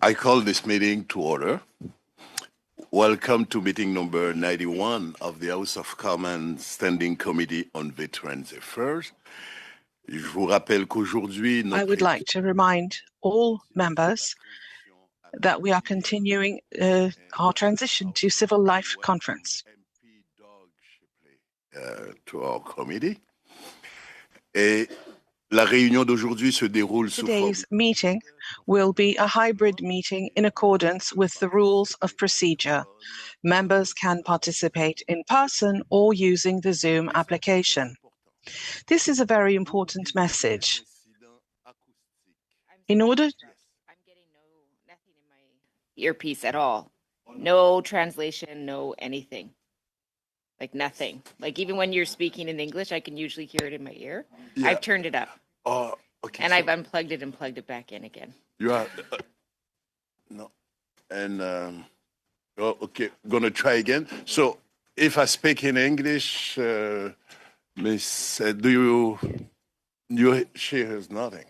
I call this meeting to order. Welcome to meeting number 91 of the House of Commons Standing Committee on Veterans Affairs. Je vous rappelle qu'aujourd'hui, I would like to remind all members that we are continuing our transition to civil life conference. To our committee. Et la réunion d'aujourd'hui se déroule sous forme. Today's meeting will be a hybrid meeting in accordance with the rules of procedure. Members can participate in person or using the Zoom application. This is a very important message. In order... I'm getting nothing in my earpiece at all. No translation, no anything. Like nothing. Like even when you're speaking in English, I can usually hear it in my ear. Yeah. I've turned it up. Oh, okay. And I've unplugged it and plugged it back in again. You are... no. And... oh, okay, going to try again. So if I speak in English, Miss, she has nothing.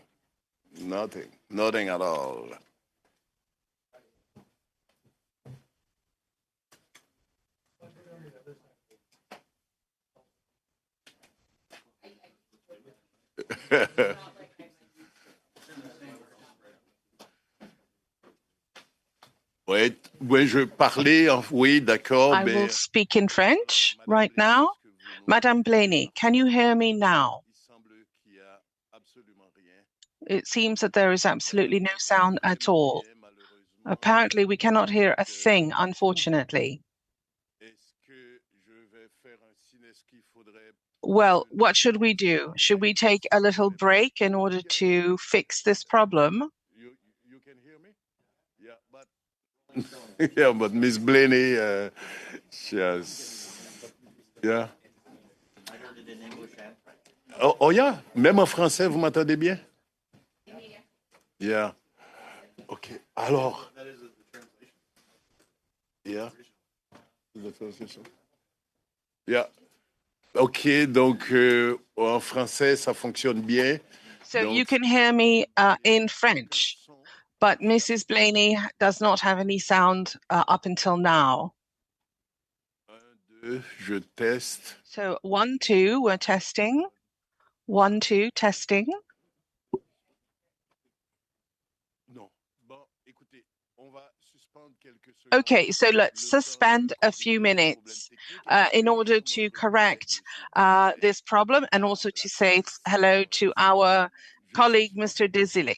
Nothing at all. Oui, je parlais, oui, d'accord. I will speak in French right now. Madame Blaney, can you hear me now? It seems that there is absolutely no sound at all. Apparently, we cannot hear a thing, unfortunately. Well, what should we do? Should we take a little break in order to fix this problem? You can hear me? Yeah, but yeah, but Miss Blaney, she has, yeah. I heard it in English and French. Oh yeah, même en français, vous m'entendez bien? Yeah. Okay. Alors. That is the translation. Yeah. The translation. Yeah. OK, donc en français, ça fonctionne bien. So donc, you can hear me in French, but Mrs. Blaney does not have any sound up until now. 1, 2, je teste. So 1, 2, we're testing. 1, 2, testing. Okay, so let's suspend a few minutes in order to correct this problem and also to say hello to our colleague, Mr. Desile.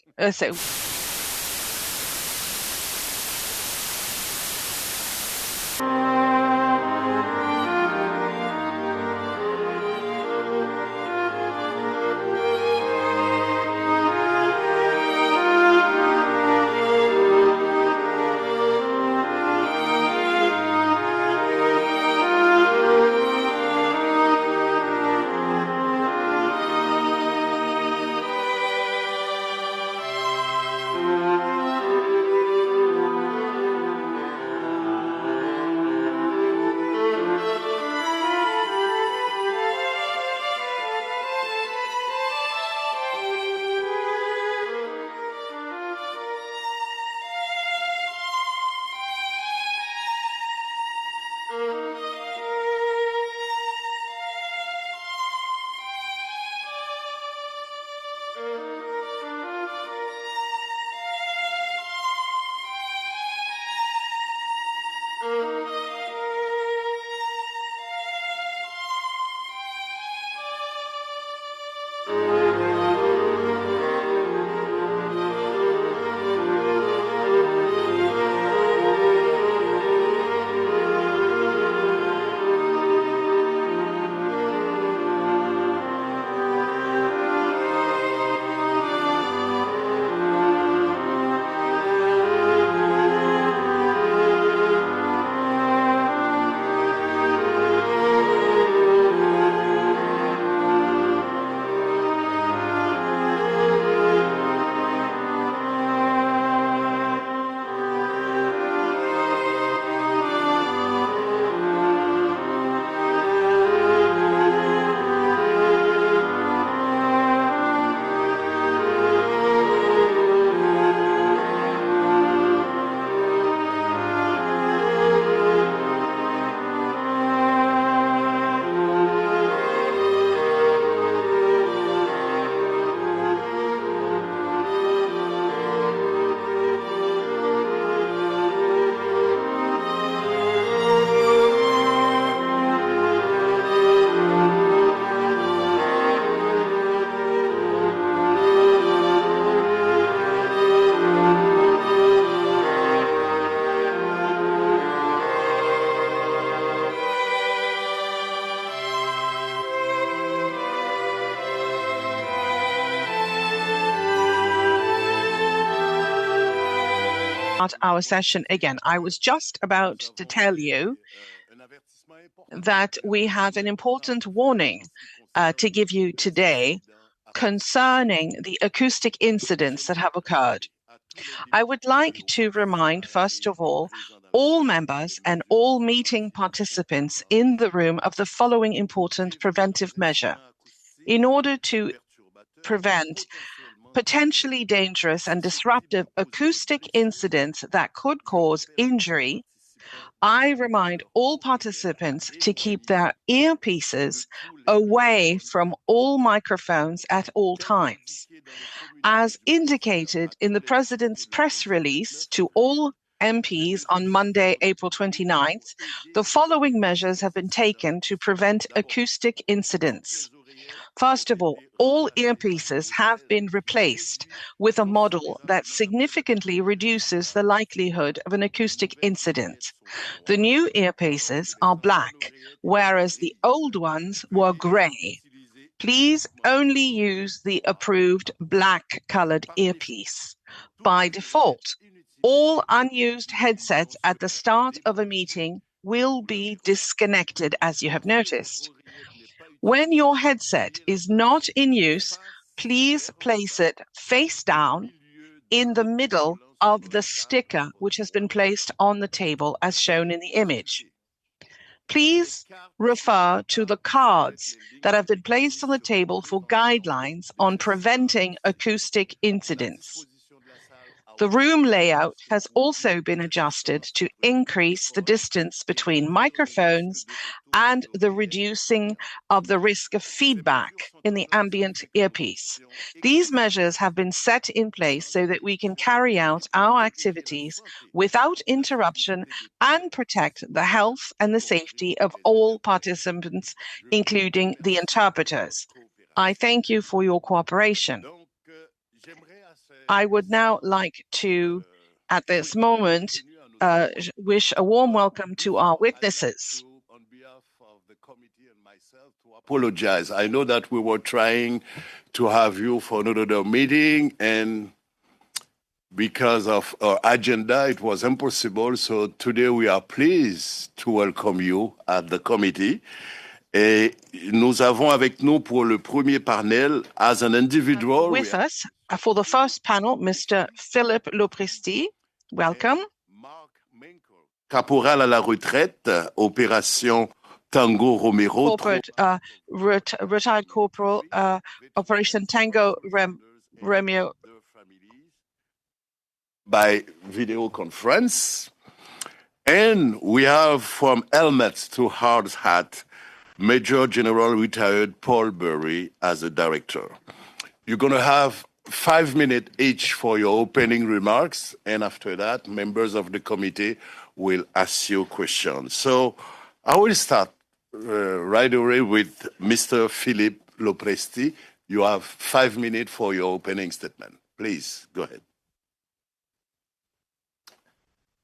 start our session again. I was just about to tell you that we have an important warning to give you today concerning the acoustic incidents that have occurred. I would like to remind, first of all members and all meeting participants in the room of the following important preventive measure. In order to prevent potentially dangerous and disruptive acoustic incidents that could cause injury, I remind all participants to keep their earpieces away from all microphones at all times. As indicated in the President's press release to all MPs on Monday, April 29th, the following measures have been taken to prevent acoustic incidents. First of all earpieces have been replaced with a model that significantly reduces the likelihood of an acoustic incident. The new earpieces are black, whereas the old ones were gray. Please only use the approved black-colored earpiece. By default, all unused headsets at the start of a meeting will be disconnected, as you have noticed. When your headset is not in use, please place it face down in the middle of the sticker which has been placed on the table as shown in the image. Please refer to the cards that have been placed on the table for guidelines on preventing acoustic incidents. The room layout has also been adjusted to increase the distance between microphones and the reducing of the risk of feedback in the ambient earpiece. These measures have been set in place so that we can carry out our activities without interruption and protect the health and the safety of all participants, including the interpreters. I thank you for your cooperation. I would now like to, at this moment, wish a warm welcome to our witnesses. On behalf of the committee and myself, to apologize. I know that we were trying to have you for another meeting, and because of our agenda, it was impossible. So today we are pleased to welcome you at the committee. Et nous avons avec nous pour le premier panel, as an individual. With us for the first panel, Mr. Philippe Lopresti. Welcome. Caporal à la retraite, opération Tango Romero. Corporate, retired corporal, Operation Tango Romeo. By video conference. And we have from helmet to hard hat, Major General retired Paul Burry as a director. You're going to have 5 minutes each for your opening remarks, and after that, members of the committee will ask you questions. So I will start right away with Mr. Philippe Lopresti. You have 5 minutes for your opening statement. Please, go ahead.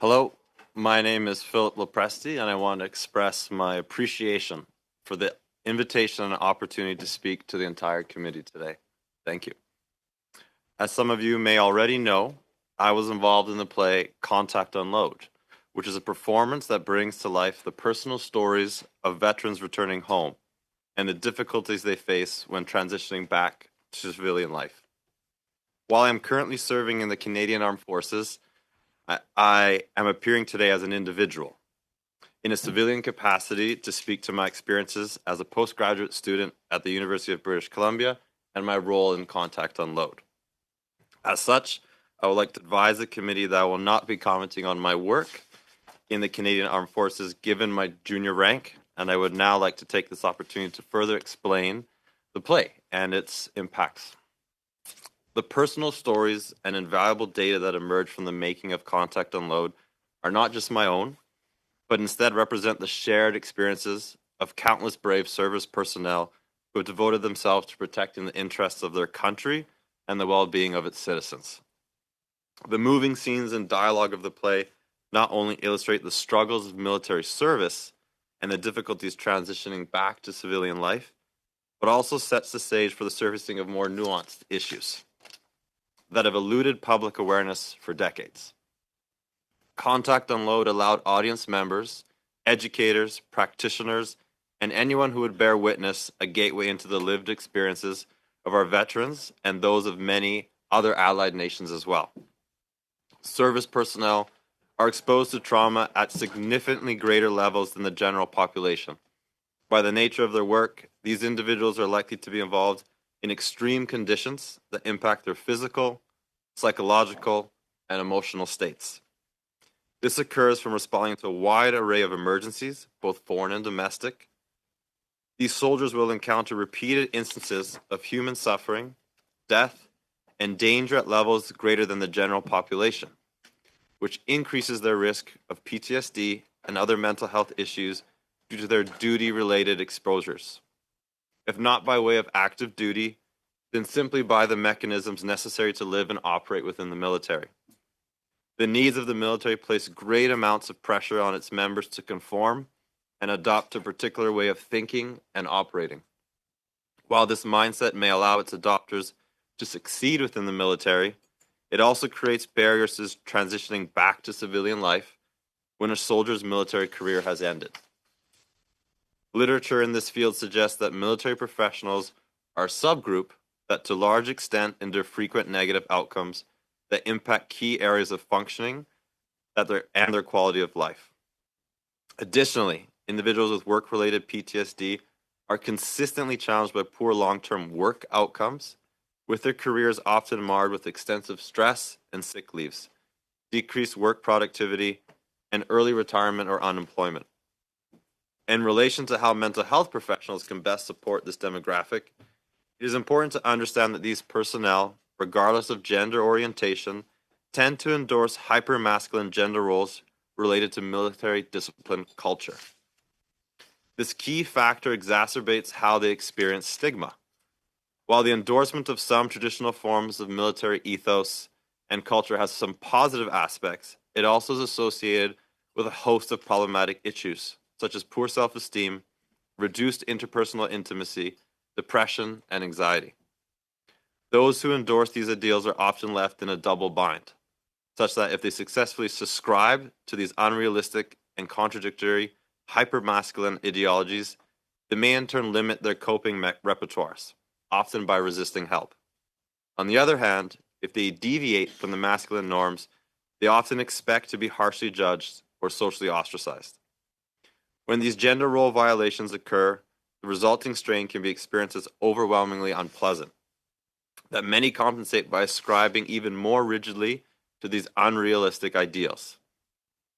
Hello, my name is Philippe Lopresti, and I want to express my appreciation for the invitation and opportunity to speak to the entire committee today. Thank you. As some of you may already know, I was involved in the play Contact Unload, which is a performance that brings to life the personal stories of veterans returning home and the difficulties they face when transitioning back to civilian life. While I am currently serving in the Canadian Armed Forces, I am appearing today as an individual in a civilian capacity to speak to my experiences as a postgraduate student at the University of British Columbia and my role in Contact Unload. As such, I would like to advise the committee that I will not be commenting on my work in the Canadian Armed Forces given my junior rank, and I would now like to take this opportunity to further explain the play and its impacts. The personal stories and invaluable data that emerge from the making of Contact Unload are not just my own, but instead represent the shared experiences of countless brave service personnel who have devoted themselves to protecting the interests of their country and the well-being of its citizens. The moving scenes and dialogue of the play not only illustrate the struggles of military service and the difficulties transitioning back to civilian life, but also sets the stage for the surfacing of more nuanced issues that have eluded public awareness for decades. Contact Unload allowed audience members, educators, practitioners, and anyone who would bear witness a gateway into the lived experiences of our veterans and those of many other allied nations as well. Service personnel are exposed to trauma at significantly greater levels than the general population. By the nature of their work, these individuals are likely to be involved in extreme conditions that impact their physical, psychological, and emotional states. This occurs from responding to a wide array of emergencies, both foreign and domestic. These soldiers will encounter repeated instances of human suffering, death, and danger at levels greater than the general population, which increases their risk of PTSD and other mental health issues due to their duty-related exposures. If not by way of active duty, then simply by the mechanisms necessary to live and operate within the military. The needs of the military place great amounts of pressure on its members to conform and adopt a particular way of thinking and operating. While this mindset may allow its adopters to succeed within the military, it also creates barriers to transitioning back to civilian life when a soldier's military career has ended. Literature in this field suggests that military professionals are a subgroup that to large extent endure frequent negative outcomes that impact key areas of functioning and their quality of life. Additionally, individuals with work-related PTSD are consistently challenged by poor long-term work outcomes, with their careers often marred with extensive stress and sick leaves, decreased work productivity, and early retirement or unemployment. In relation to how mental health professionals can best support this demographic, it is important to understand that these personnel, regardless of gender orientation, tend to endorse hyper-masculine gender roles related to military discipline culture. This key factor exacerbates how they experience stigma. While the endorsement of some traditional forms of military ethos and culture has some positive aspects, it also is associated with a host of problematic issues, such as poor self-esteem, reduced interpersonal intimacy, depression, and anxiety. Those who endorse these ideals are often left in a double bind, such that if they successfully subscribe to these unrealistic and contradictory hypermasculine ideologies, they may in turn limit their coping repertoires, often by resisting help. On the other hand, if they deviate from the masculine norms, they often expect to be harshly judged or socially ostracized. When these gender role violations occur, the resulting strain can be experienced as overwhelmingly unpleasant, that many compensate by ascribing even more rigidly to these unrealistic ideals.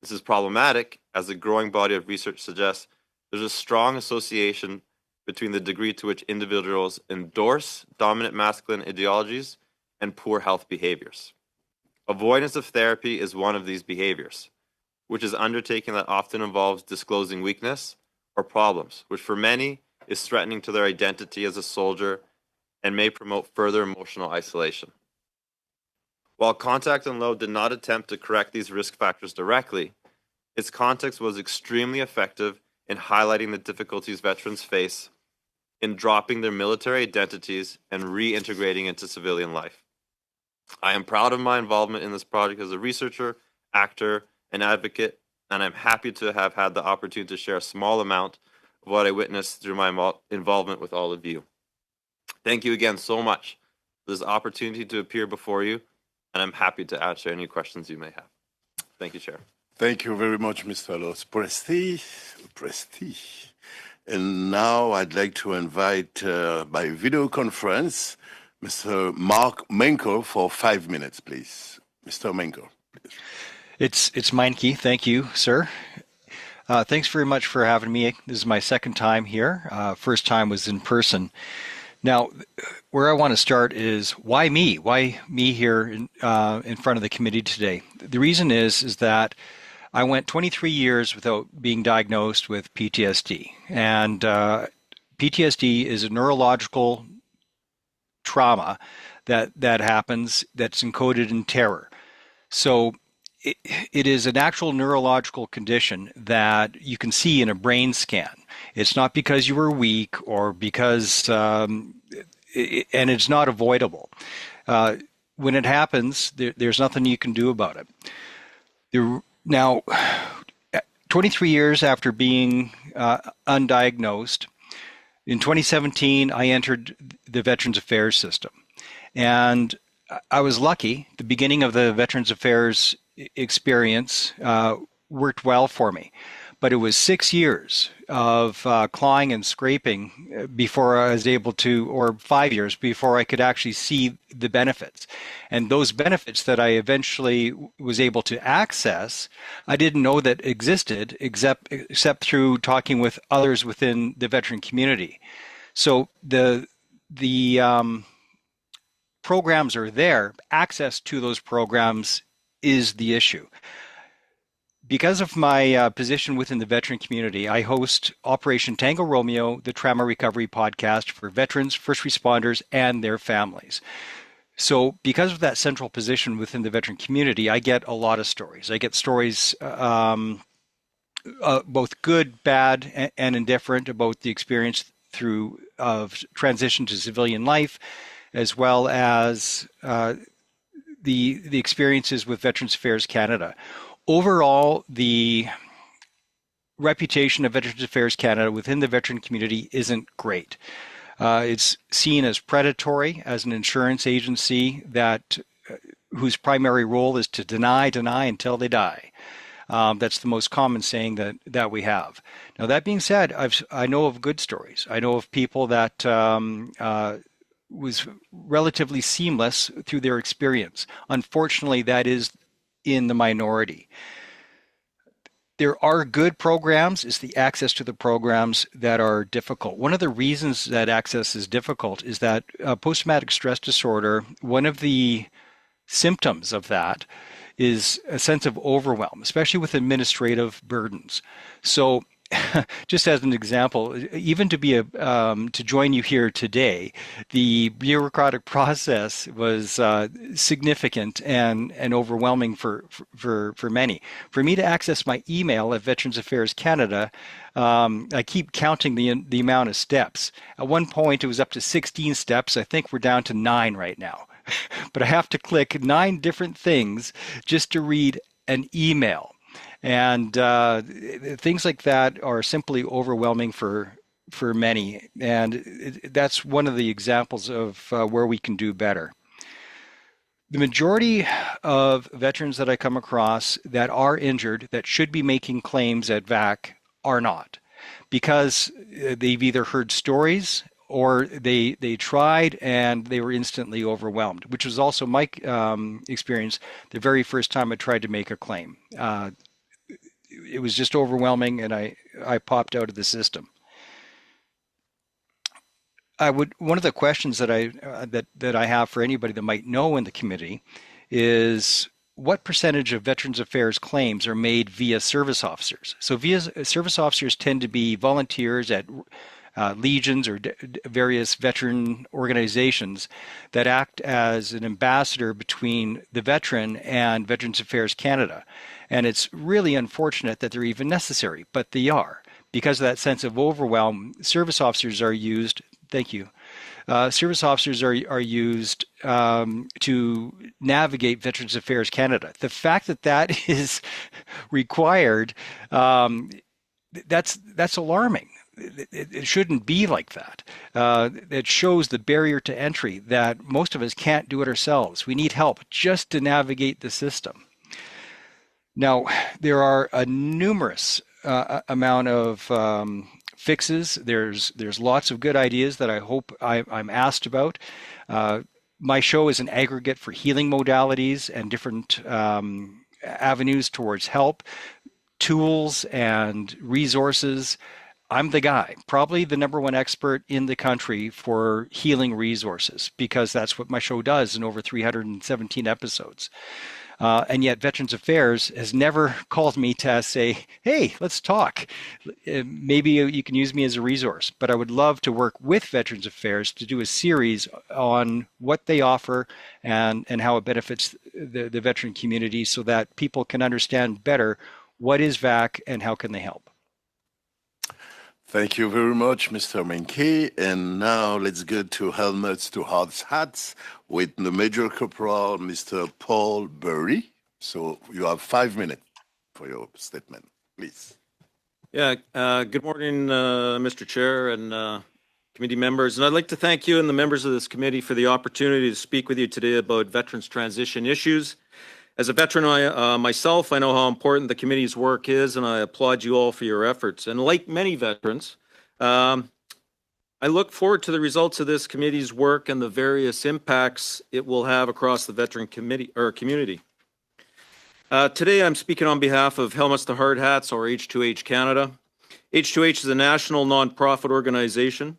This is problematic, as the growing body of research suggests there's a strong association between the degree to which individuals endorse dominant masculine ideologies and poor health behaviors. Avoidance of therapy is one of these behaviors, which is undertaking that often involves disclosing weakness or problems, which for many is threatening to their identity as a soldier and may promote further emotional isolation. While Contact Unload did not attempt to correct these risk factors directly, its context was extremely effective in highlighting the difficulties veterans face in dropping their military identities and reintegrating into civilian life. I am proud of my involvement in this project as a researcher, actor, and advocate, and I'm happy to have had the opportunity to share a small amount of what I witnessed through my involvement with all of you. Thank you again so much for this opportunity to appear before you, and I'm happy to answer any questions you may have. Thank you, Chair. Thank you very much, Mr. Lopresti. And now I'd like to invite by video conference Mr. Mark Menko for 5 minutes, please. Mr. Menko, please. It's Meinke. Thank you, sir. Thanks very much for having me. This is my second time here. First time was in person. Now, where I want to start is why me? Why me here in front of the committee today? The reason is that I went 23 years without being diagnosed with PTSD. And PTSD is a neurological trauma that happens that's encoded in terror. So it is an actual neurological condition that you can see in a brain scan. It's not because you were weak or because, and it's not avoidable. When it happens, there's nothing you can do about it. Now, 23 years after being undiagnosed, in 2017, I entered the Veterans Affairs system. And I was lucky. The beginning of the Veterans Affairs experience worked well for me. But it was 6 years of clawing and scraping before I was able to, or 5 years before I could actually see the benefits. And those benefits that I eventually was able to access, I didn't know that existed except through talking with others within the veteran community. So the programs are there. Access to those programs is the issue. Because of my position within the veteran community, I host Operation Tango Romeo, the trauma recovery podcast for veterans, first responders, and their families. So because of that central position within the veteran community, I get a lot of stories. I get stories both good, bad, and indifferent about the experience of transition to civilian life, as well as the experiences with Veterans Affairs Canada. Overall, the reputation of Veterans Affairs Canada within the veteran community isn't great. It's seen as predatory, as an insurance agency whose primary role is to deny until they die. That's the most common saying that we have. Now, that being said, I know of good stories. I know of people that was relatively seamless through their experience. Unfortunately, that is in the minority. There are good programs. It's the access to the programs that are difficult. One of the reasons that access is difficult is that post-traumatic stress disorder, one of the symptoms of that is a sense of overwhelm, especially with administrative burdens. So just as an example, even to join you here today, the bureaucratic process was significant and overwhelming for many. For me to access my email at Veterans Affairs Canada, I keep counting the amount of steps. At one point, it was up to 16 steps. I think we're down to 9 right now. But I have to click 9 different things just to read an email. And things like that are simply overwhelming for many. And that's one of the examples of where we can do better. The majority of veterans that I come across that are injured, that should be making claims at VAC, are not. Because they've either heard stories or they tried and they were instantly overwhelmed, which was also my experience the very first time I tried to make a claim. It was just overwhelming, and I popped out of the system. One of the questions that I have for anybody that might know in the committee is what percentage of Veterans Affairs claims are made via service officers? So service officers tend to be volunteers at legions or various veteran organizations that act as an ambassador between the veteran and Veterans Affairs Canada. And it's really unfortunate that they're even necessary, but they are. Because of that sense of overwhelm, service officers are used, thank you, service officers are used to navigate Veterans Affairs Canada. The fact that is required, that's alarming. It shouldn't be like that. It shows the barrier to entry that most of us can't do it ourselves. We need help just to navigate the system. Now, there are a numerous amount of fixes. There's lots of good ideas that I hope I'm asked about. My show is an aggregate for healing modalities and different avenues towards help, tools and resources. I'm the guy, probably the #1 expert in the country for healing resources, because that's what my show does in over 317 episodes. And yet Veterans Affairs has never called me to say, hey, let's talk. Maybe you can use me as a resource. But I would love to work with Veterans Affairs to do a series on what they offer and how it benefits the veteran community so that people can understand better what is VAC and how can they help. Thank you very much, Mr. Menke. And now let's go to helmets to hard hats with the Major Corporal, Mr. Paul Burry. So you have 5 minutes for your statement. Please. Yeah, good morning, Mr. Chair and committee members. And I'd like to thank you and the members of this committee for the opportunity to speak with you today about veterans transition issues. As a veteran myself, I know how important the committee's work is, and I applaud you all for your efforts. And like many veterans, I look forward to the results of this committee's work and the various impacts it will have across the veteran community. Today, I'm speaking on behalf of Helmets to Hard Hats, or H2H Canada. H2H is a national nonprofit organization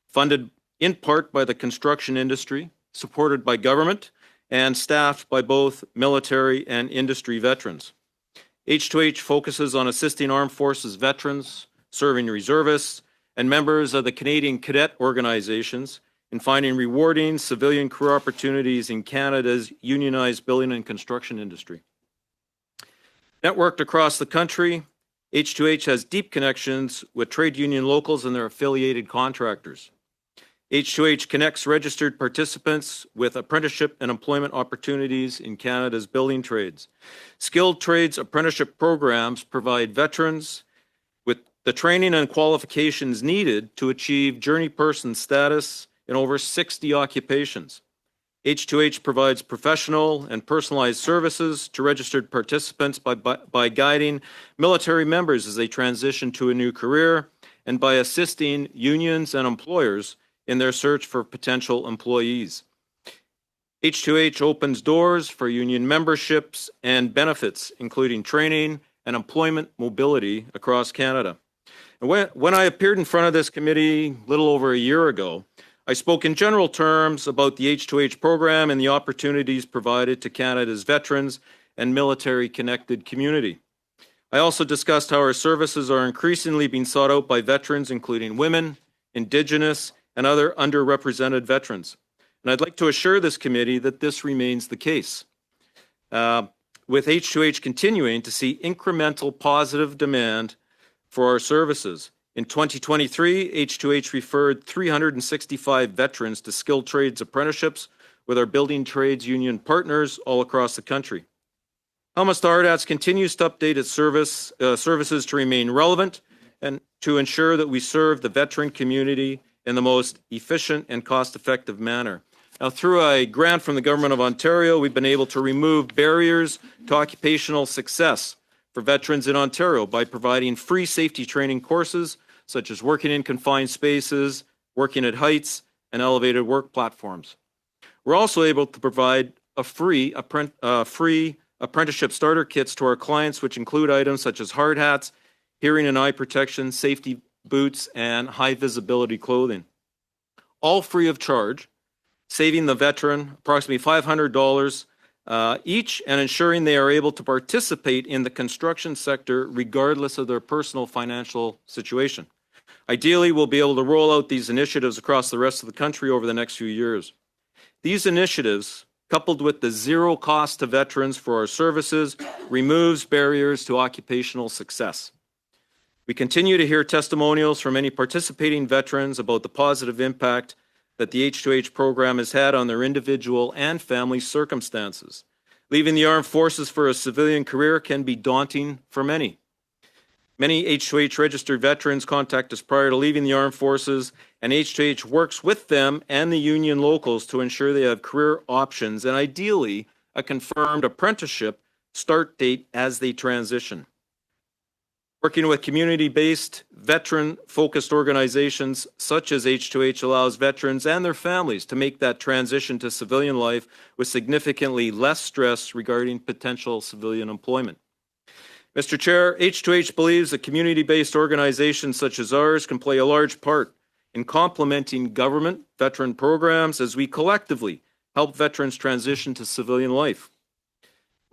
funded in part by the construction industry, supported by government, and staffed by both military and industry veterans. H2H focuses on assisting armed forces veterans, serving reservists, and members of the Canadian cadet organizations in finding rewarding civilian career opportunities in Canada's unionized building and construction industry. Networked across the country, H2H has deep connections with trade union locals and their affiliated contractors. H2H connects registered participants with apprenticeship and employment opportunities in Canada's building trades. Skilled trades apprenticeship programs provide veterans with the training and qualifications needed to achieve journey person status in over 60 occupations. H2H provides professional and personalized services to registered participants by guiding military members as they transition to a new career and by assisting unions and employers in their search for potential employees. H2H opens doors for union memberships and benefits, including training and employment mobility across Canada. And when I appeared in front of this committee a little over a year ago, I spoke in general terms about the H2H program and the opportunities provided to Canada's veterans and military-connected community. I also discussed how our services are increasingly being sought out by veterans, including women, Indigenous, and other underrepresented veterans. And I'd like to assure this committee that this remains the case, with H2H continuing to see incremental positive demand for our services. In 2023, H2H referred 365 veterans to skilled trades apprenticeships with our building trades union partners all across the country. Helmets to Hard Hats continues to update its services to remain relevant and to ensure that we serve the veteran community in the most efficient and cost-effective manner. Now, through a grant from the Government of Ontario, we've been able to remove barriers to occupational success for veterans in Ontario by providing free safety training courses such as working in confined spaces, working at heights, and elevated work platforms. We're also able to provide free apprenticeship starter kits to our clients, which include items such as hard hats, hearing and eye protection, safety boots, and high visibility clothing. All free of charge, saving the veteran approximately $500 each and ensuring they are able to participate in the construction sector regardless of their personal financial situation. Ideally, we'll be able to roll out these initiatives across the rest of the country over the next few years. These initiatives, coupled with the zero cost to veterans for our services, removes barriers to occupational success. We continue to hear testimonials from many participating veterans about the positive impact that the H2H program has had on their individual and family circumstances. Leaving the armed forces for a civilian career can be daunting for many. Many H2H registered veterans contact us prior to leaving the armed forces, and H2H works with them and the union locals to ensure they have career options and ideally a confirmed apprenticeship start date as they transition. Working with community-based, veteran-focused organizations such as H2H allows veterans and their families to make that transition to civilian life with significantly less stress regarding potential civilian employment. Mr. Chair, H2H believes that community-based organizations such as ours can play a large part in complementing government veteran programs as we collectively help veterans transition to civilian life.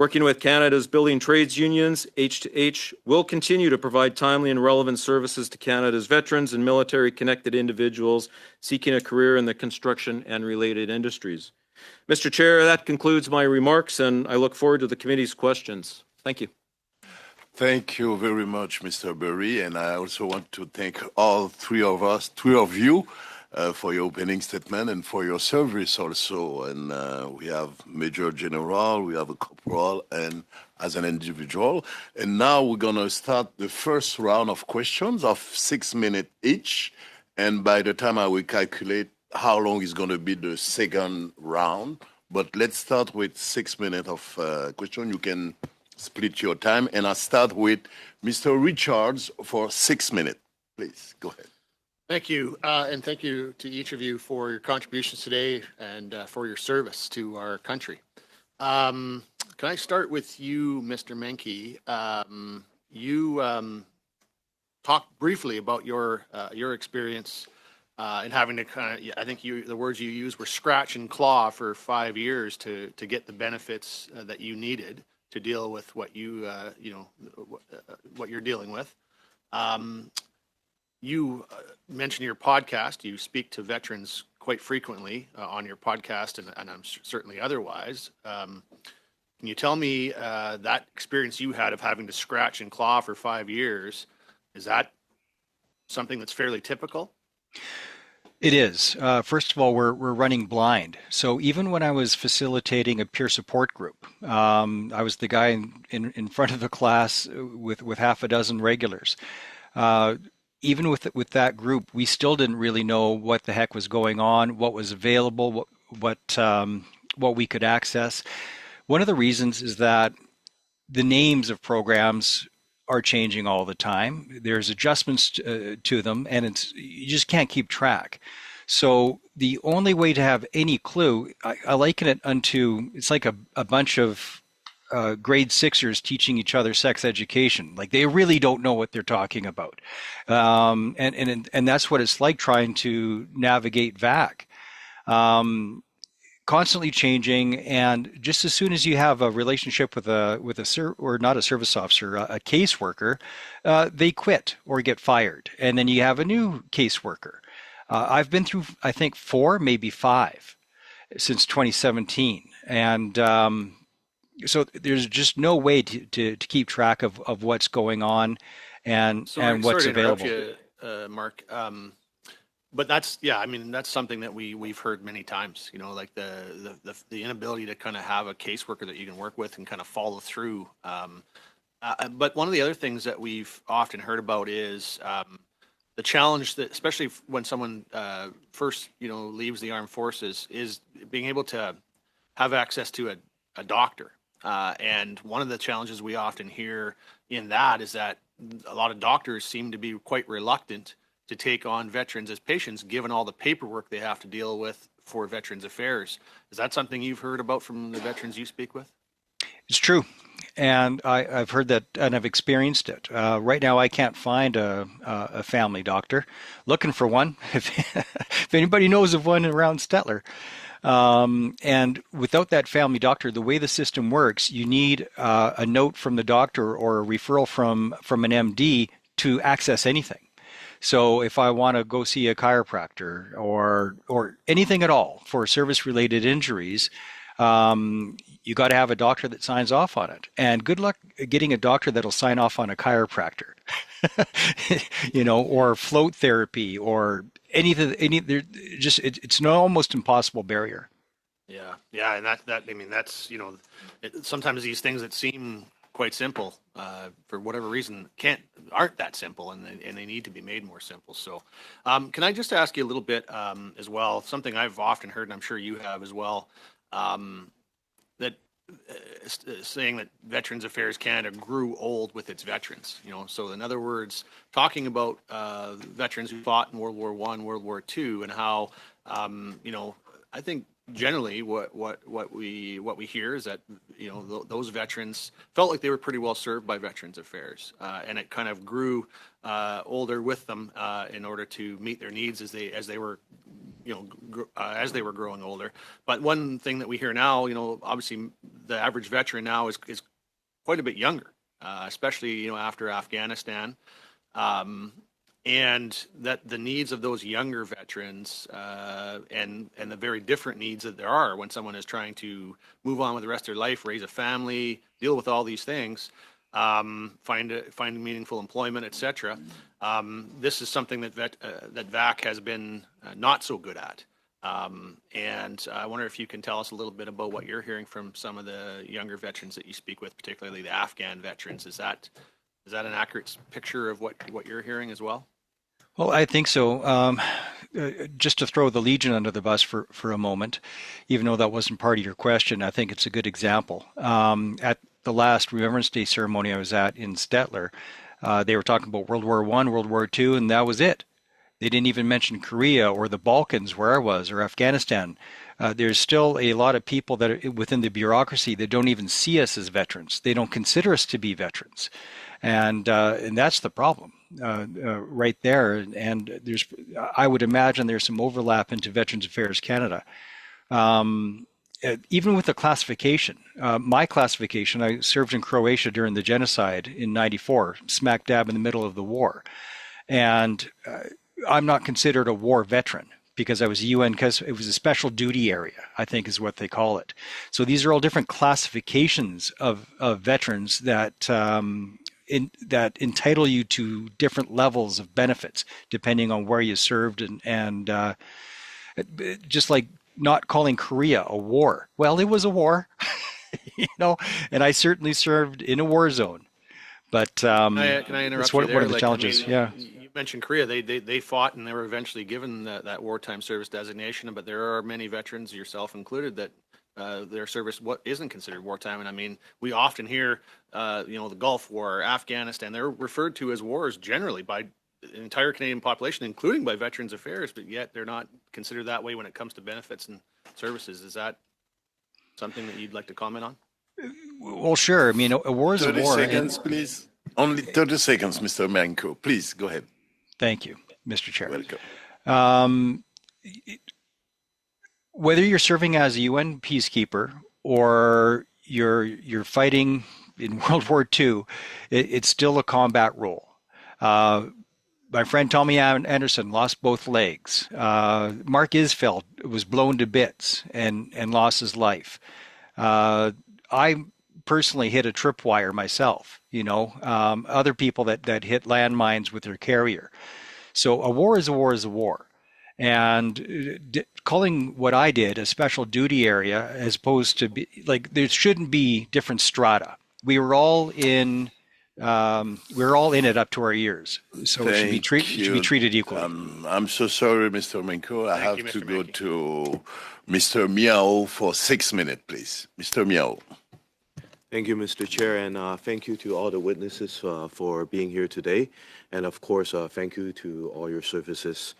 Working with Canada's building trades unions, H2H will continue to provide timely and relevant services to Canada's veterans and military-connected individuals seeking a career in the construction and related industries. Mr. Chair, that concludes my remarks, and I look forward to the committee's questions. Thank you. Thank you very much, Mr. Berry, and I also want to thank all three of you, for your opening statement and for your service also. And we have Major General, we have a corporal, and as an individual. And now we're going to start the first round of questions of 6 minutes each. And by the time I will calculate how long is going to be the second round, but let's start with 6 minutes of question. You can split your time, and I'll start with Mr. Richards for 6 minutes. Please, go ahead. Thank you, and thank you to each of you for your contributions today and for your service to our country. Can I start with you, Mr. Menke? You talked briefly about your experience and having to I think the words you used were scratch and claw for 5 years to get the benefits that you needed to deal with what what you're dealing with. You mentioned your podcast. You speak to veterans quite frequently on your podcast, and I'm certainly otherwise. Can you tell me that experience you had of having to scratch and claw for 5 years? Is that something that's fairly typical? It is. First of all, we're running blind. So even when I was facilitating a peer support group, I was the guy in front of the class with half a dozen regulars. Even with that group, we still didn't really know what the heck was going on, what was available, what we could access. One of the reasons is that the names of programs are changing all the time. There's adjustments to them, and you just can't keep track. So the only way to have any clue, I liken it unto, it's like a bunch of grade sixers teaching each other sex education. Like they really don't know what they're talking about. And that's what it's like trying to navigate VAC. Constantly changing, and just as soon as you have a relationship with or not a service officer, a caseworker, they quit or get fired, and then you have a new caseworker. I've been through, I think, 4, maybe 5 since 2017, and so there's just no way to keep track of what's going on and what's available. Sorry to interrupt you, Mark. But that's that's something that we've heard many times. Like the inability to kind of have a caseworker that you can work with and kind of follow through. But one of the other things that we've often heard about is the challenge that, especially when someone first leaves the armed forces, is being able to have access to a doctor. And one of the challenges we often hear in that is that a lot of doctors seem to be quite reluctant to take on veterans as patients, given all the paperwork they have to deal with for Veterans Affairs. Is that something you've heard about from the veterans you speak with? It's true. And I've heard that and I've experienced it. Right now, I can't find a family doctor. Looking for one, if anybody knows of one around Stettler. And without that family doctor, the way the system works, you need a note from the doctor or a referral from an MD to access anything. So if I want to go see a chiropractor or anything at all for service-related injuries, you got to have a doctor that signs off on it. And good luck getting a doctor that'll sign off on a chiropractor, or float therapy or anything. It's an almost impossible barrier. Yeah, and that's sometimes these things that seem quite simple, for whatever reason, aren't that simple, and they need to be made more simple. So, can I just ask you a little bit as well? Something I've often heard, and I'm sure you have as well, that saying that Veterans Affairs Canada grew old with its veterans. So in other words, talking about veterans who fought in World War I, World War II, and how I think generally what we hear is that those veterans felt like they were pretty well served by Veterans Affairs, and it kind of grew older with them in order to meet their needs as they were growing older. But one thing that we hear now, obviously the average veteran now is quite a bit younger, especially after Afghanistan. And that the needs of those younger veterans and the very different needs that there are when someone is trying to move on with the rest of their life, raise a family, deal with all these things, find meaningful employment, etc. This is something that that VAC has been not so good at. And I wonder if you can tell us a little bit about what you're hearing from some of the younger veterans that you speak with, particularly the Afghan veterans. Is that an accurate picture of what you're hearing as well? Well, I think so. Just to throw the Legion under the bus for a moment, even though that wasn't part of your question, I think it's a good example. At the last Remembrance Day ceremony I was at in Stettler, they were talking about World War I, World War II, and that was it. They didn't even mention Korea or the Balkans, where I was, or Afghanistan. There's still a lot of people that are within the bureaucracy that don't even see us as veterans. They don't consider us to be veterans, and that's the problem right there. And I would imagine there's some overlap into Veterans Affairs Canada. Even with the classification, my classification, I served in Croatia during the genocide in '94, smack dab in the middle of the war, and I'm not considered a war veteran because I was a UN, because it was a special duty area, I think is what they call it. So these are all different classifications of veterans that that entitle you to different levels of benefits depending on where you served, and just like not calling Korea a war. Well, it was a war, and I certainly served in a war zone. But can I interrupt it's you one there? of the challenges. Yeah. You mentioned Korea. They fought and they were eventually given that wartime service designation. But there are many veterans, yourself included, that their service isn't considered wartime. And I mean, we often hear, the Gulf War, Afghanistan. They're referred to as wars generally by the entire Canadian population, including by Veterans Affairs. But yet they're not considered that way when it comes to benefits and services. Is that something that you'd like to comment on? Well, sure. I mean, a war is a 30 war. seconds, please. Only 30 seconds, Mr. Manco. Please, go ahead. Thank you, Mr. Chair. Welcome. Whether you're serving as a UN peacekeeper or you're fighting in World War II, it's still a combat role. My friend Tommy Anderson lost both legs. Mark Isfeld was blown to bits and lost his life. I personally hit a tripwire myself, other people that hit landmines with their carrier. So a war is a war is a war. And calling what I did a special duty area, as opposed to there shouldn't be different strata. We were all in it up to our ears. So it should be treated equally. I'm so sorry, Mr. Manco. I have to go to Mr. Miao for 6 minutes, please. Mr. Miao. Thank you, Mr. Chair, and thank you to all the witnesses for being here today. And of course, thank you to all your services.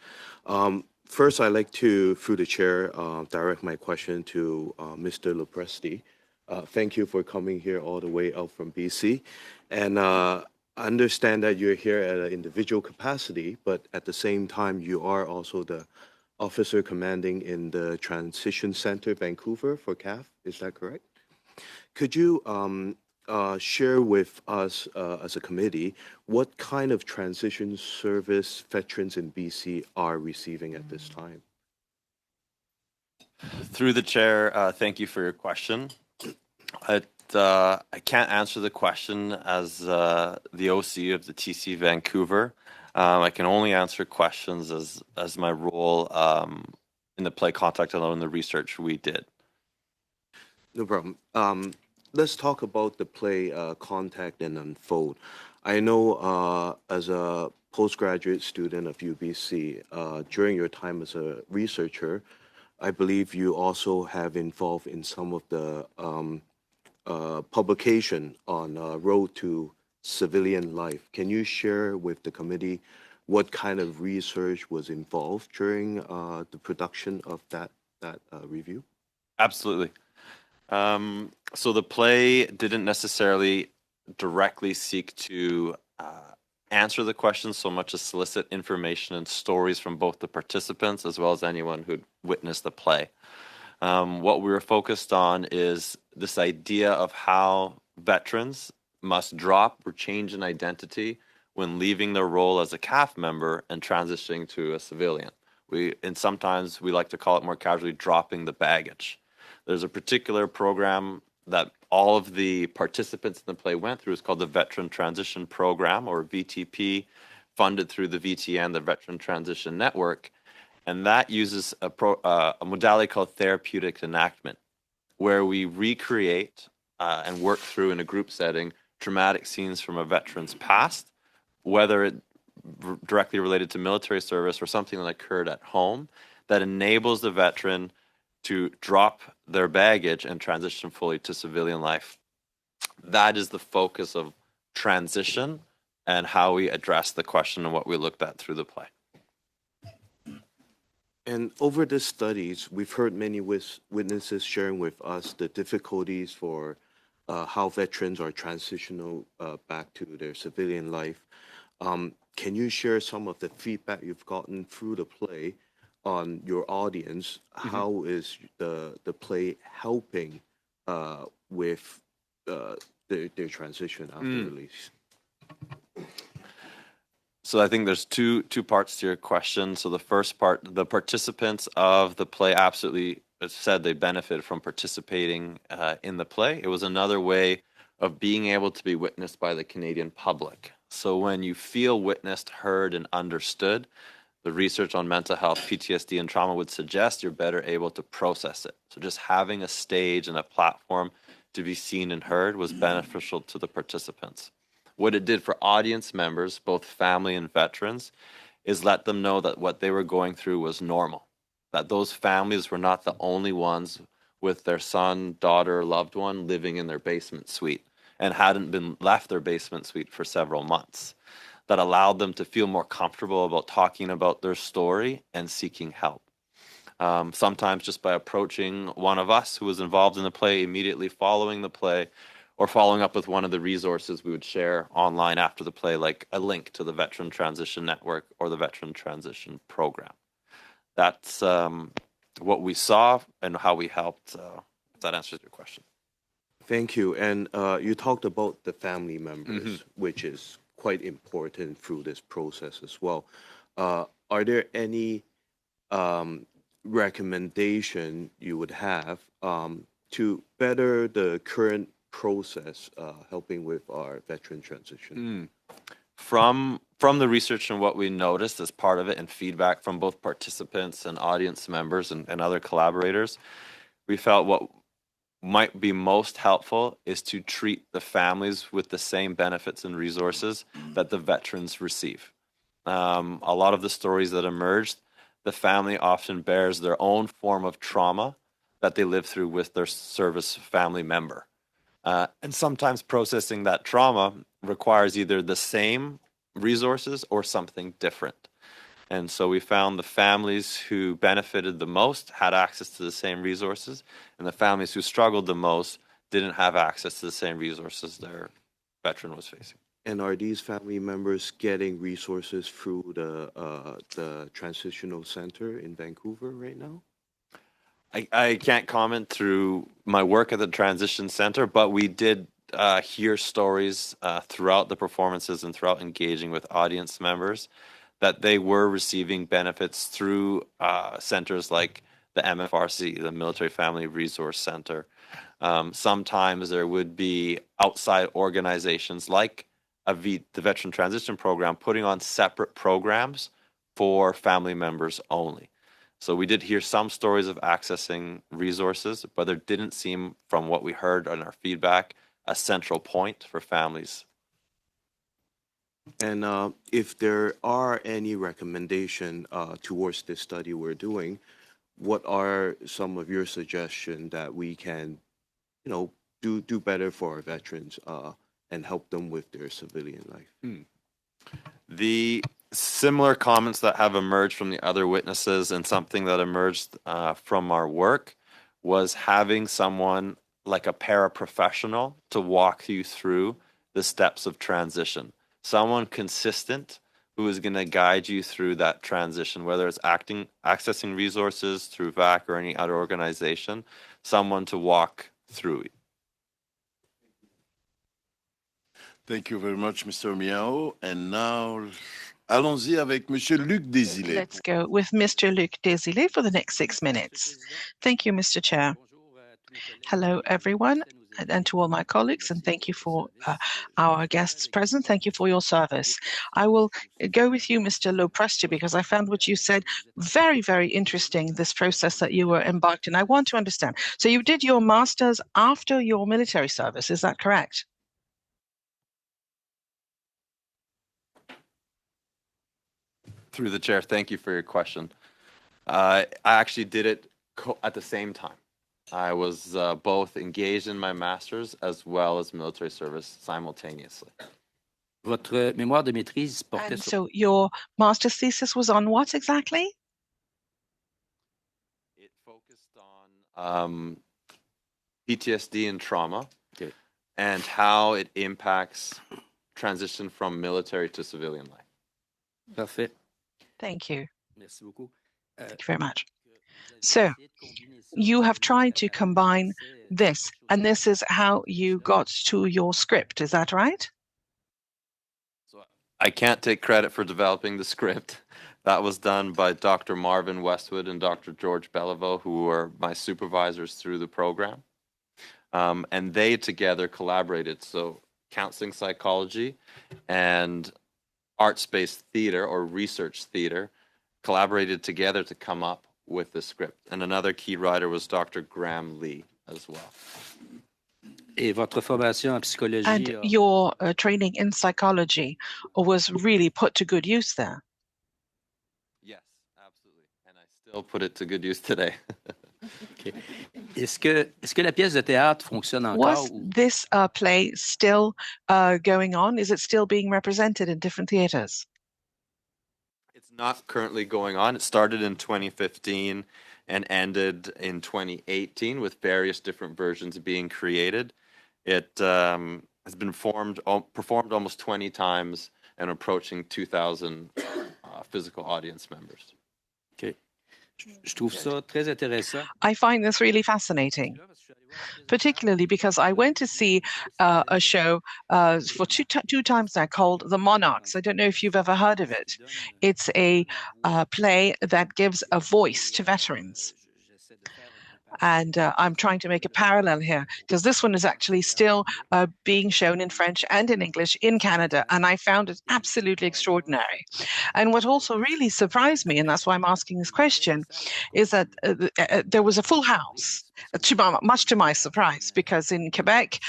First, I'd like to, through the chair, direct my question to Mr. Lopresti. Thank you for coming here all the way out from BC. And I understand that you're here at an individual capacity, but at the same time, you are also the officer commanding in the Transition Center, Vancouver for CAF. Is that correct? Could you share with us as a committee what kind of transition service veterans in BC are receiving at this time? Through the chair, thank you for your question. I can't answer the question as the OC of the TC Vancouver. I can only answer questions as my role in the play Contact Alone and the research we did. No problem. Let's talk about the play Contact and Unfold. I know as a postgraduate student of UBC, during your time as a researcher, I believe you also have involved in some of the publication on Road to Civilian Life. Can you share with the committee what kind of research was involved during the production of that review? Absolutely. So the play didn't necessarily directly seek to answer the question so much as solicit information and stories from both the participants as well as anyone who'd witnessed the play. What we were focused on is this idea of how veterans must drop or change an identity when leaving their role as a CAF member and transitioning to a civilian. Sometimes we like to call it more casually dropping the baggage. There's a particular program that all of the participants in the play went through is called the Veteran Transition Program, or VTP, funded through the VTN, the Veteran Transition Network. And that uses a modality called therapeutic enactment, where we recreate and work through in a group setting traumatic scenes from a veteran's past, whether it directly related to military service or something that occurred at home, that enables the veteran to drop their baggage and transition fully to civilian life. That is the focus of transition and how we address the question and what we looked at through the play. And over the studies, we've heard many witnesses sharing with us the difficulties for how veterans are transitional back to their civilian life. Can you share some of the feedback you've gotten through the play on your audience? How is the play helping with their transition after release? So I think there's two parts to your question. So the first part, the participants of the play absolutely said they benefited from participating in the play. It was another way of being able to be witnessed by the Canadian public. So when you feel witnessed, heard, and understood, the research on mental health, PTSD, and trauma would suggest you're better able to process it. So just having a stage and a platform to be seen and heard was beneficial to the participants. What it did for audience members, both family and veterans, is let them know that what they were going through was normal, that those families were not the only ones with their son, daughter, loved one living in their basement suite and hadn't been left their basement suite for several months. That allowed them to feel more comfortable about talking about their story and seeking help. Sometimes just by approaching one of us who was involved in the play immediately following the play, or following up with one of the resources we would share online after the play, like a link to the Veteran Transition Network or the Veteran Transition Program. That's what we saw and how we helped. If that answers your question. Thank you. And you talked about the family members, which is quite important through this process as well. Are there any recommendation you would have to better the current process helping with our veteran transition? From the research and what we noticed as part of it and feedback from both participants and audience members and other collaborators, we felt what might be most helpful is to treat the families with the same benefits and resources that the veterans receive. A lot of the stories that emerged, the family often bears their own form of trauma that they live through with their service family member. And sometimes processing that trauma requires either the same resources or something different. And so we found the families who benefited the most had access to the same resources, and the families who struggled the most didn't have access to the same resources their veteran was facing. And are these family members getting resources through the transitional center in Vancouver right now? I can't comment through my work at the Transition Center, but we did hear stories throughout the performances and throughout engaging with audience members that they were receiving benefits through centers like the MFRC, the Military Family Resource Center. Sometimes there would be outside organizations like the Veteran Transition Program putting on separate programs for family members only. So we did hear some stories of accessing resources, but there didn't seem, from what we heard on our feedback, a central point for families. And if there are any recommendation towards this study we're doing, what are some of your suggestions that we can, do better for our veterans and help them with their civilian life? The similar comments that have emerged from the other witnesses and something that emerged from our work was having someone like a paraprofessional to walk you through the steps of transition. Someone consistent who is going to guide you through that transition, whether it's accessing resources through VAC or any other organization, someone to walk through it. Thank you very much, Mr. Miao. And now, allons-y avec Monsieur Luc Desilets. Let's go with Mr. Luc Desilets for the next 6 minutes. Thank you, Mr. Chair. Hello, everyone, and to all my colleagues, and thank you for our guests present. Thank you for your service. I will go with you, Mr. Lopresti, because I found what you said very, very interesting, this process that you were embarked in. I want to understand. So you did your master's after your military service, is that correct? Through the chair, thank you for your question. I actually did it at the same time. I was both engaged in my master's as well as military service simultaneously. Votre mémoire de maîtrise portait And sur... so your master's thesis was on what exactly? It focused on PTSD and trauma Okay. and how it impacts transition from military to civilian life. Parfait. Thank you. Merci beaucoup. Thank you very much. So you have tried to combine this, and this is how you got to your script. Is that right? So I can't take credit for developing the script. That was done by Dr. Marvin Westwood and Dr. George Beliveau, who were my supervisors through the program. And they together collaborated. So counseling psychology and arts-based theater or research theater collaborated together to come up with the script. And another key writer was Dr. Graham Lee as well. Et votre formation en psychologie... And your training in psychology was really put to good use there. Yes, absolutely. And I still put it to good use today. Okay. Est-ce que la pièce de théâtre fonctionne encore? Was this play still going on? Is it still being represented in different theaters? It's not currently going on. It started in 2015 and ended in 2018 with various different versions being created. It has been performed almost 20 times and approaching 2,000 physical audience members. Okay. Je trouve ça très intéressant. I find this really fascinating, particularly because I went to see a show for two times now called The Monarchs. I don't know if you've ever heard of it. It's a play that gives a voice to veterans. And I'm trying to make a parallel here because this one is actually still being shown in French and in English in Canada. And I found it absolutely extraordinary. And what also really surprised me, and that's why I'm asking this question, is that there was a full house, much to my surprise, because in Quebec,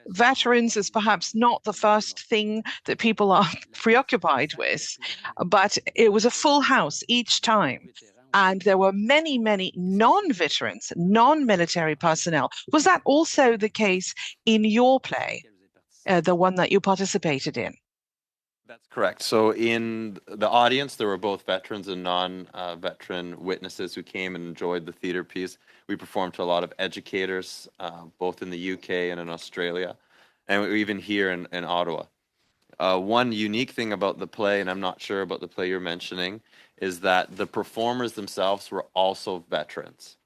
veterans is perhaps not the first thing that people are preoccupied with, but it was a full house each time. And there were many, many non-veterans, non-military personnel. Was that also the case in your play, the one that you participated in? That's correct. So in the audience, there were both veterans and non-veteran witnesses who came and enjoyed the theater piece. We performed to a lot of educators, both in the UK and in Australia, and even here in Ottawa. One unique thing about the play, and I'm not sure about the play you're mentioning, is that the performers themselves were also veterans.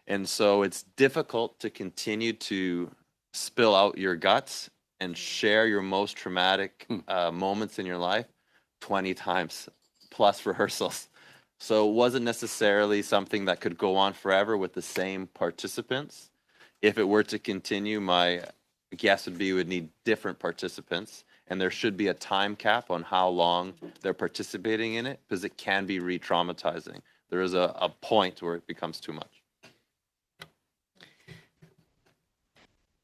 And so it's difficult to continue to spill out your guts and share your most traumatic moments in your life 20 times plus rehearsals. So it wasn't necessarily something that could go on forever with the same participants. If it were to continue, my guess would be we would need different participants. And there should be a time cap on how long they're participating in it, because it can be re-traumatizing. There is a point where it becomes too much.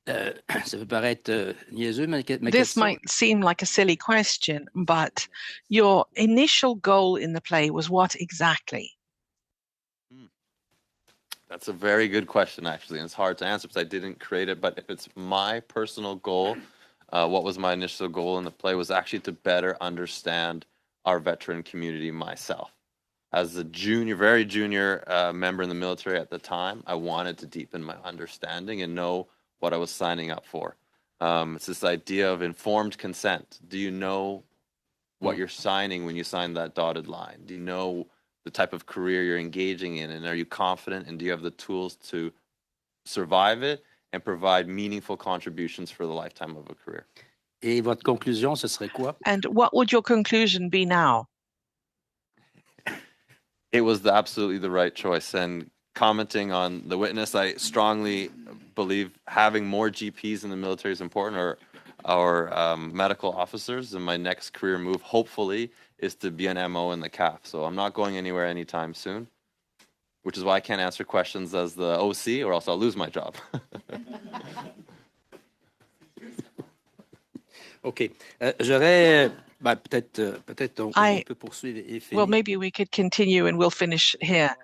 Ça peut paraître niaiseux, mais ma This question... might seem like a silly question, but your initial goal in the play was what exactly? That's a very good question, actually, and it's hard to answer because I didn't create it. But if it's my personal goal, what was my initial goal in the play was actually to better understand our veteran community myself. As a very junior member in the military at the time, I wanted to deepen my understanding and know what I was signing up for. It's this idea of informed consent. Do you know what you're signing when you sign that dotted line? Do you know the type of career you're engaging in? And are you confident, and do you have the tools to survive it and provide meaningful contributions for the lifetime of a career? Et votre conclusion, ce serait quoi? And what would your conclusion be now? It was absolutely the right choice. And commenting on the witness, I strongly believe having more GPs in the military is important, or medical officers. And my next career move, hopefully, is to be an MO in the CAF. So I'm not going anywhere anytime soon, which is why I can't answer questions as the OC, or else I'll lose my job. OK. J'aurais, peut-être on peut poursuivre et finir. Well, maybe we could continue and we'll finish here.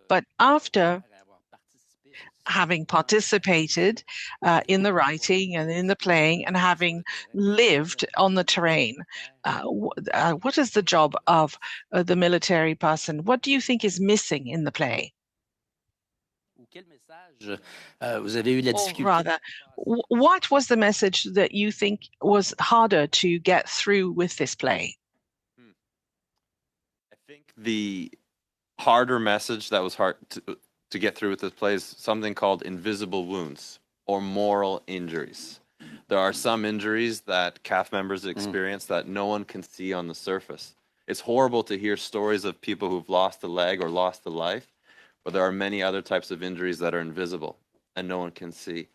But after having participated in the writing and in the playing and having lived on the terrain, what is the job of the military person? What do you think is missing in the play? Quel message vous avez eu la Or difficulté? rather, what was the message that you think was harder to get through with this play? I think the harder message that was hard to get through with this play is something called invisible wounds or moral injuries. There are some injuries that CAF members experience that no one can see on the surface. It's horrible to hear stories of people who've lost a leg or lost a life, but there are many other types of injuries that are invisible and no one can see.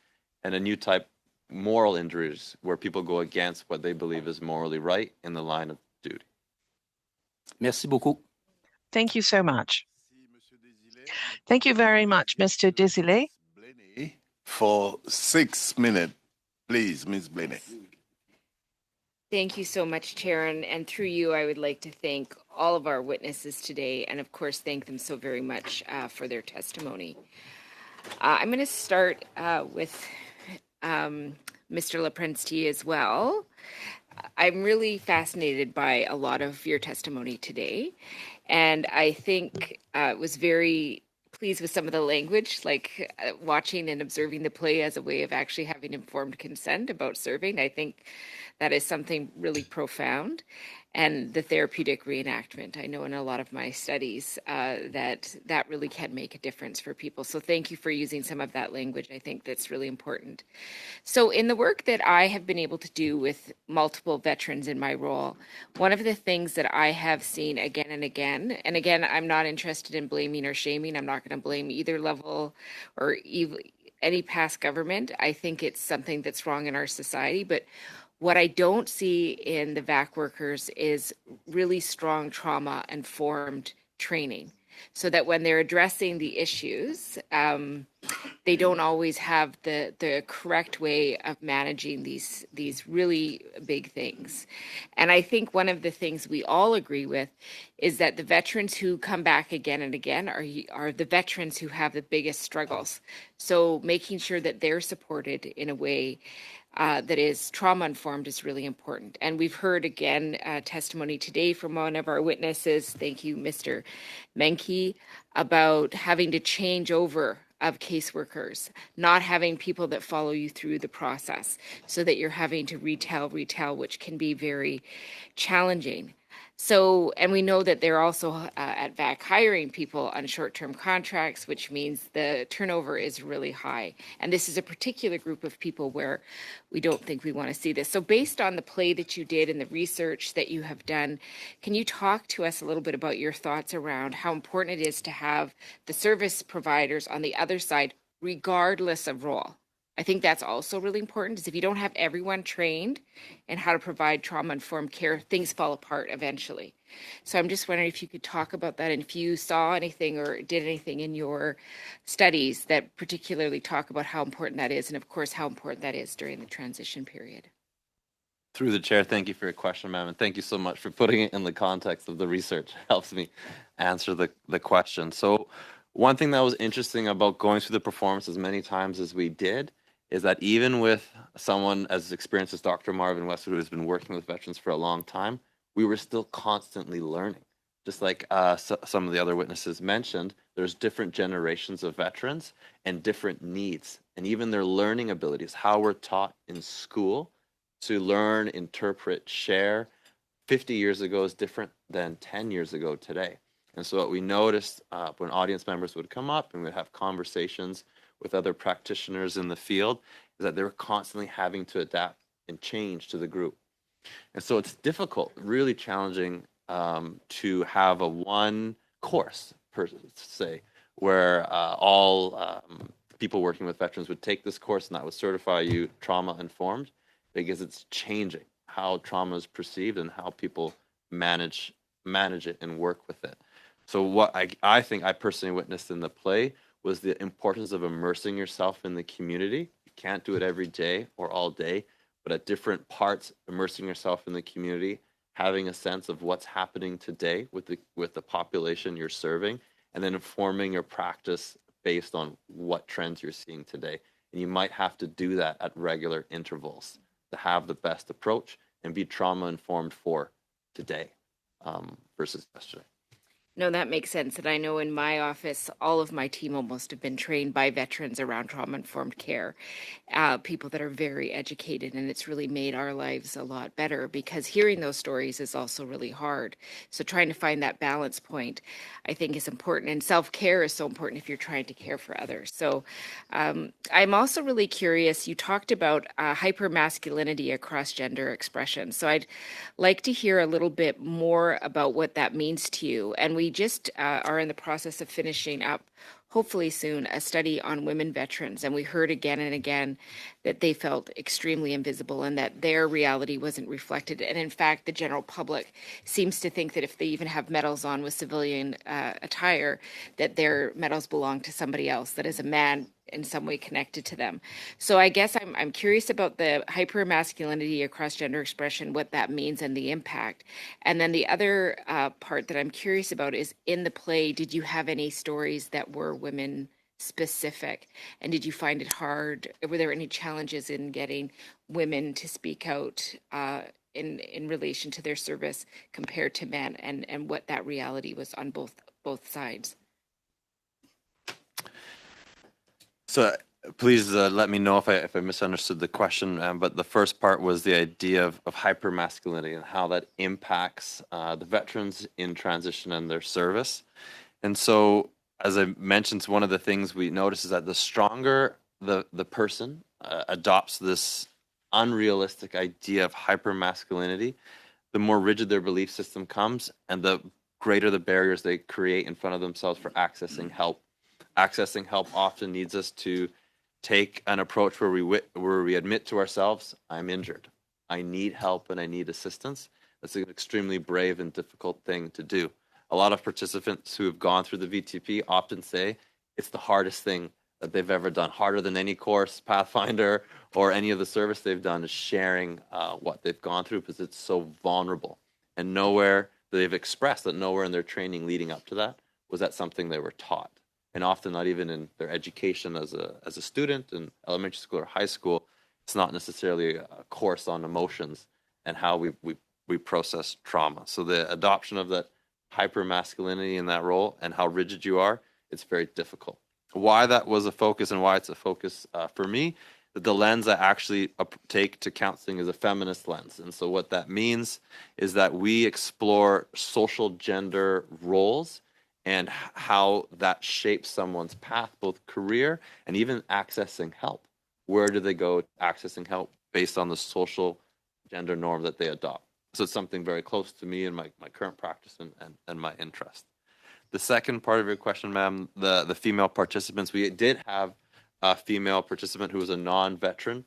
And a new type, moral injuries, where people go against what they believe is morally right in the line of duty. Merci beaucoup. Thank you so much. Thank you very much, Mr. Desilets. For 6 minutes, please, Ms. Blaney. Thank you so much, Chair. And through you, I would like to thank all of our witnesses today and, of course, thank them so very much for their testimony. I'm going to start with Mr. Leprenstier as well. I'm really fascinated by a lot of your testimony today, and I think was very pleased with some of the language, like watching and observing the play as a way of actually having informed consent about serving. I think that is something really profound. And the therapeutic reenactment. I know in a lot of my studies that really can make a difference for people. So thank you for using some of that language. I think that's really important. So in the work that I have been able to do with multiple veterans in my role, one of the things that I have seen again and again, I'm not interested in blaming or shaming. I'm not going to blame either level or any past government. I think it's something that's wrong in our society, but what I don't see in the VAC workers is really strong trauma-informed training, so that when they're addressing the issues, they don't always have the correct way of managing these really big things. And I think one of the things we all agree with is that the veterans who come back again and again are the veterans who have the biggest struggles. So making sure that they're supported in a way that is trauma-informed is really important. And we've heard, again, testimony today from one of our witnesses, thank you, Mr. Menke, about having to change over of caseworkers, not having people that follow you through the process, so that you're having to retell, which can be very challenging. So, and we know that they're also at VAC hiring people on short-term contracts, which means the turnover is really high. And this is a particular group of people where we don't think we want to see this. So based on the play that you did and the research that you have done, can you talk to us a little bit about your thoughts around how important it is to have the service providers on the other side, regardless of role? I think that's also really important, is if you don't have everyone trained in how to provide trauma-informed care, things fall apart eventually. So I'm just wondering if you could talk about that, and if you saw anything or did anything in your studies that particularly talk about how important that is, and of course how important that is during the transition period. Through the chair, thank you for your question, ma'am, and thank you so much for putting it in the context of the research. It helps me answer the question. So one thing that was interesting about going through the performance as many times as we did is that even with someone as experienced as Dr. Marvin Westwood, who has been working with veterans for a long time, we were still constantly learning. Just like some of the other witnesses mentioned, there's different generations of veterans and different needs, and even their learning abilities, how we're taught in school to learn, interpret, share 50 years ago is different than 10 years ago today. And so what we noticed when audience members would come up and we'd have conversations with other practitioners in the field is that they were constantly having to adapt and change to the group. And so it's difficult, really challenging to have a one course, per se, where all people working with veterans would take this course and that would certify you trauma informed, because it's changing how trauma is perceived and how people manage it and work with it. So what I think I personally witnessed in the play was the importance of immersing yourself in the community. You can't do it every day or all day, but at different parts, immersing yourself in the community, having a sense of what's happening today with the population you're serving, and then informing your practice based on what trends you're seeing today. And you might have to do that at regular intervals to have the best approach and be trauma informed for today versus yesterday. No, that makes sense. And I know in my office, all of my team almost have been trained by veterans around trauma-informed care, people that are very educated, and it's really made our lives a lot better, because hearing those stories is also really hard. So trying to find that balance point, I think, is important. And self-care is so important if you're trying to care for others. So I'm also really curious, you talked about hypermasculinity across gender expression. So I'd like to hear a little bit more about what that means to you. And we just are in the process of finishing up, hopefully soon, a study on women veterans. And we heard again and again that they felt extremely invisible and that their reality wasn't reflected. And in fact, the general public seems to think that if they even have medals on with civilian attire, that their medals belong to somebody else that is a man in some way connected to them. So I guess I'm curious about the hypermasculinity across gender expression, what that means and the impact. And then the other part that I'm curious about is, in the play, did you have any stories that were women specific? And did you find it hard? Were there any challenges in getting women to speak out in relation to their service compared to men, and what that reality was on both sides? So please let me know if I misunderstood the question, but the first part was the idea of hypermasculinity and how that impacts the veterans in transition and their service. And so, as I mentioned, one of the things we notice is that the stronger the person adopts this unrealistic idea of hypermasculinity, the more rigid their belief system comes, and the greater the barriers they create in front of themselves for accessing help. Accessing help often needs us to take an approach where we admit to ourselves, I'm injured, I need help, and I need assistance. That's an extremely brave and difficult thing to do. A lot of participants who have gone through the VTP often say it's the hardest thing that they've ever done, harder than any course, Pathfinder, or any of the service they've done, is sharing what they've gone through, because it's so vulnerable. And nowhere, they've expressed that nowhere in their training leading up to that was that something they were taught. And often not even in their education as a student in elementary school or high school, it's not necessarily a course on emotions and how we process trauma. So the adoption of that hypermasculinity in that role and how rigid you are, it's very difficult. Why that was a focus and why it's a focus for me, the lens I actually take to counseling is a feminist lens. And so what that means is that we explore social gender roles and how that shapes someone's path, both career and even accessing help. Where do they go accessing help based on the social gender norm that they adopt? So it's something very close to me and my current practice and my interest. The second part of your question, ma'am, the female participants, we did have a female participant who was a non-veteran,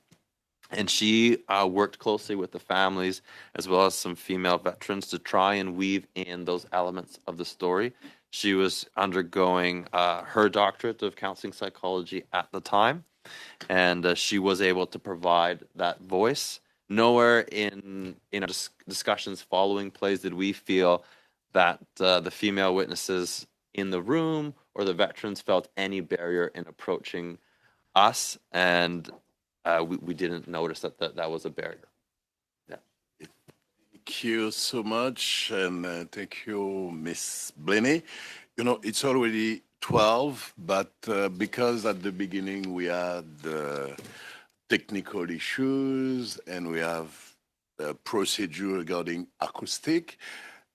and she worked closely with the families as well as some female veterans to try and weave in those elements of the story. She was undergoing her doctorate of counseling psychology at the time, and she was able to provide that voice. Nowhere in discussions following plays did we feel that the female witnesses in the room or the veterans felt any barrier in approaching us, and we didn't notice that was a barrier. Yeah. Thank you so much, and thank you, Miss Blaney. You know, it's already 12, but because at the beginning we had technical issues and we have a procedure regarding acoustic,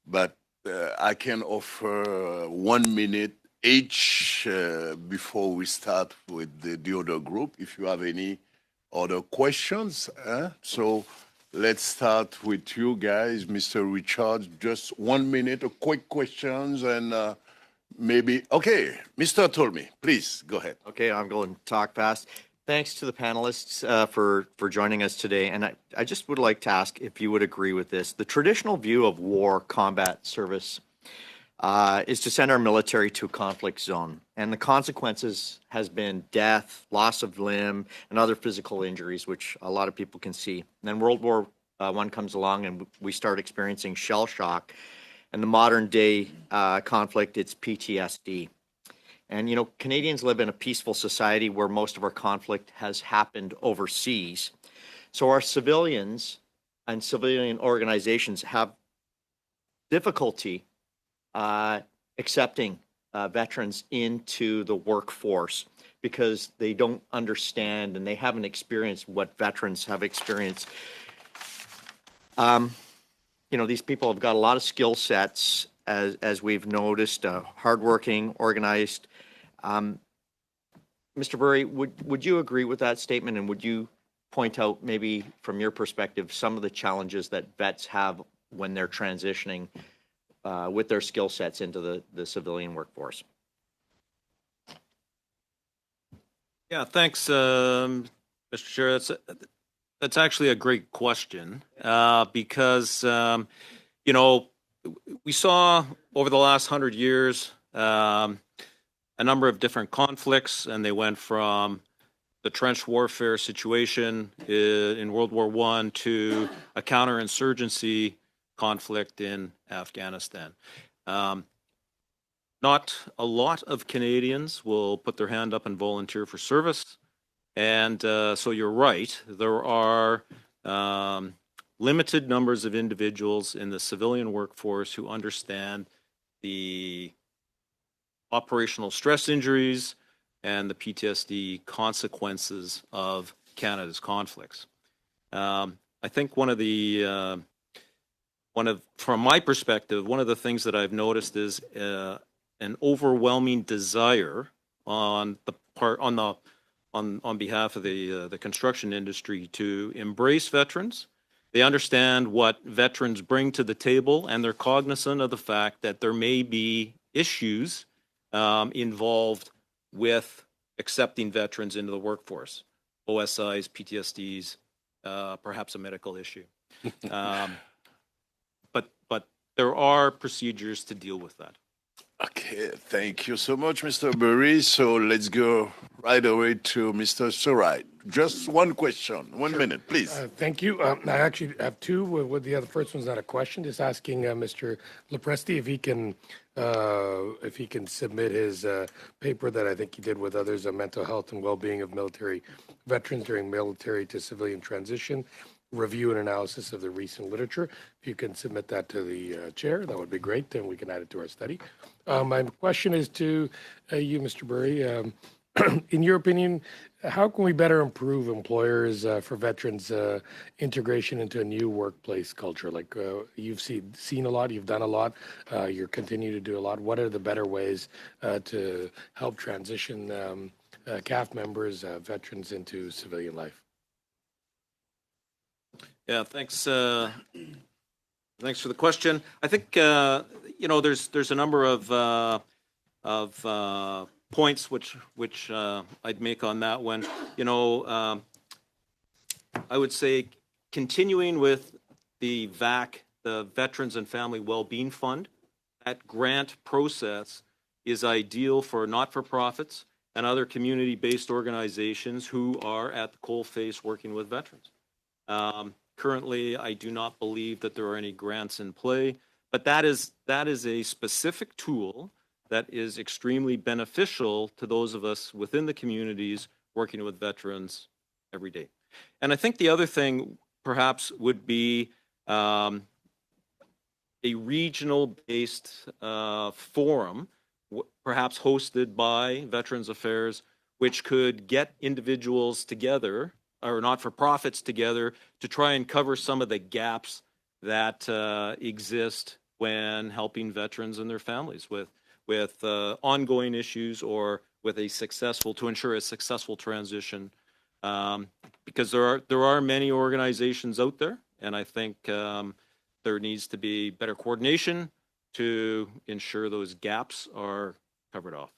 but I can offer 1 minute each before we start with the other group, if you have any other questions. So let's start with you guys, Mr. Richard. Just 1 minute of quick questions, and maybe, okay, Mr. Tolmie, please go ahead. Okay, I'm going to talk fast. Thanks to the panelists for joining us today. And I just would like to ask if you would agree with this. The traditional view of war, combat, service is to send our military to a conflict zone. And the consequences has been death, loss of limb, and other physical injuries, which a lot of people can see. And then World War I comes along and we start experiencing shell shock. And the modern day conflict, it's PTSD. And, you know, Canadians live in a peaceful society where most of our conflict has happened overseas. So our civilians and civilian organizations have difficulty accepting veterans into the workforce because they don't understand and they haven't experienced what veterans have experienced. You know, these people have got a lot of skill sets, as we've noticed, hardworking, organized. Mr. Burry, would you agree with that statement, and would you point out maybe from your perspective some of the challenges that vets have when they're transitioning with their skill sets into the civilian workforce? Yeah, thanks, Mr. Chair. That's actually a great question because, you know, we saw over the last 100 years a number of different conflicts, and they went from the trench warfare situation in World War I to a counterinsurgency conflict in Afghanistan. Not a lot of Canadians will put their hand up and volunteer for service. And so you're right, there are limited numbers of individuals in the civilian workforce who understand the operational stress injuries and the PTSD consequences of Canada's conflicts. I think from my perspective, one of the things that I've noticed is an overwhelming desire on behalf of the construction industry to embrace veterans. They understand what veterans bring to the table, and they're cognizant of the fact that there may be issues involved with accepting veterans into the workforce, OSIs, PTSDs, perhaps a medical issue. But there are procedures to deal with that. Okay, thank you so much, Mr. Burry. So let's go right away to Mr. Surratt. Just one question, 1 minute, please. Thank you. I actually have two. With the other first one's not a question. Just asking Mr. Lopresti if he can submit his paper that I think he did with others on mental health and well-being of military veterans during military to civilian transition. Review and analysis of the recent literature. If you can submit that to the chair, that would be great. Then we can add it to our study. My question is to you, Mr. Burry. In your opinion, how can we better improve employers for veterans integration into a new workplace culture? Like you've seen a lot, you've done a lot, you're continuing to do a lot. What are the better ways to help transition CAF members, veterans into civilian life? Yeah, thanks. Thanks for the question. I think you know there's a number of points which I'd make on that one. You know, I would say continuing with the VAC, the Veterans and Family Wellbeing Fund, that grant process is ideal for not-for-profits and other community-based organizations who are at the coalface working with veterans. Currently, I do not believe that there are any grants in play, but that is a specific tool that is extremely beneficial to those of us within the communities working with veterans every day. And I think the other thing perhaps would be a regional-based forum, perhaps hosted by Veterans Affairs, which could get individuals together or not-for-profits together to try and cover some of the gaps that exist when helping veterans and their families with ongoing issues or with to ensure a successful transition. Because there are many organizations out there, and I think there needs to be better coordination to ensure those gaps are covered off.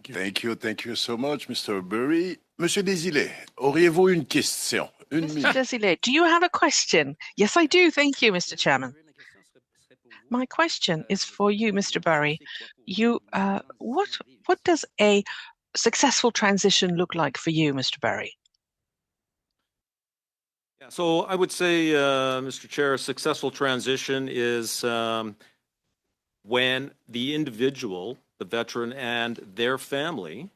Thank you so much, Mr. Burry. Monsieur Desilets, auriez-vous une question? Une Mr. minute. Desilets, do you have a question? Yes, I do. Thank you, Mr. Chairman. My question is for you, Mr. Burry. What does a successful transition look like for you, Mr. Burry? Yeah, so I would say, Mr. Chair, a successful transition is when the individual, the veteran, and their family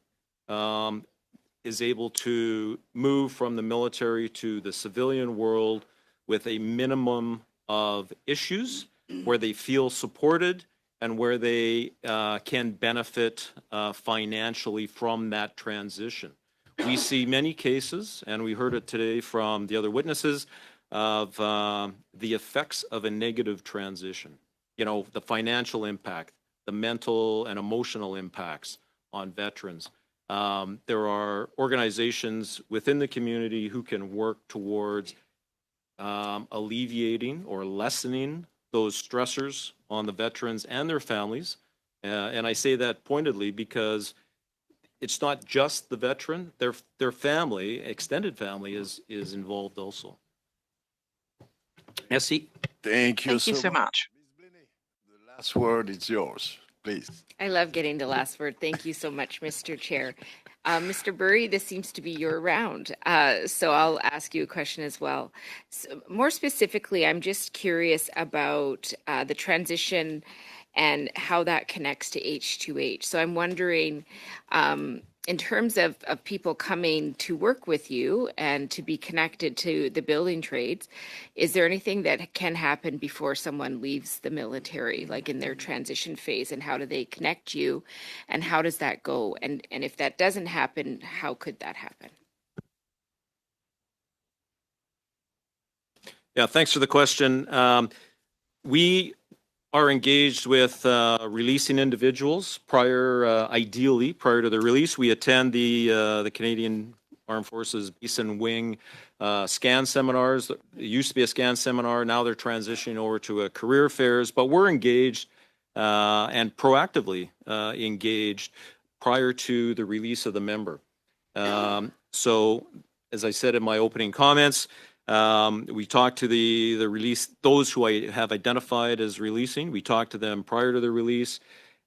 is able to move from the military to the civilian world with a minimum of issues, where they feel supported and where they can benefit financially from that transition. We see many cases, and we heard it today from the other witnesses, of the effects of a negative transition. You know, the financial impact, the mental and emotional impacts on veterans. There are organizations within the community who can work towards alleviating or lessening those stressors on the veterans and their families. And I say that pointedly because it's not just the veteran, their family, extended family is involved also. Merci. Thank you so much. Ms. Blenay, the last word is yours, please. I love getting the last word. Thank you so much, Mr. Chair. Mr. Burry, this seems to be your round, so I'll ask you a question as well. So more specifically, I'm just curious about the transition and how that connects to H2H. So I'm wondering, in terms of people coming to work with you and to be connected to the building trades, is there anything that can happen before someone leaves the military, like in their transition phase, and how do they connect you, and how does that go? And if that doesn't happen, how could that happen? Yeah, thanks for the question. We are engaged with releasing individuals ideally prior to the release. We attend the Canadian Armed Forces Beeson Wing scan seminars. It used to be a scan seminar, now they're transitioning over to a career fairs, but we're engaged and proactively engaged prior to the release of the member. So, as I said in my opening comments, we talk to the release, those who I have identified as releasing. We talk to them prior to the release.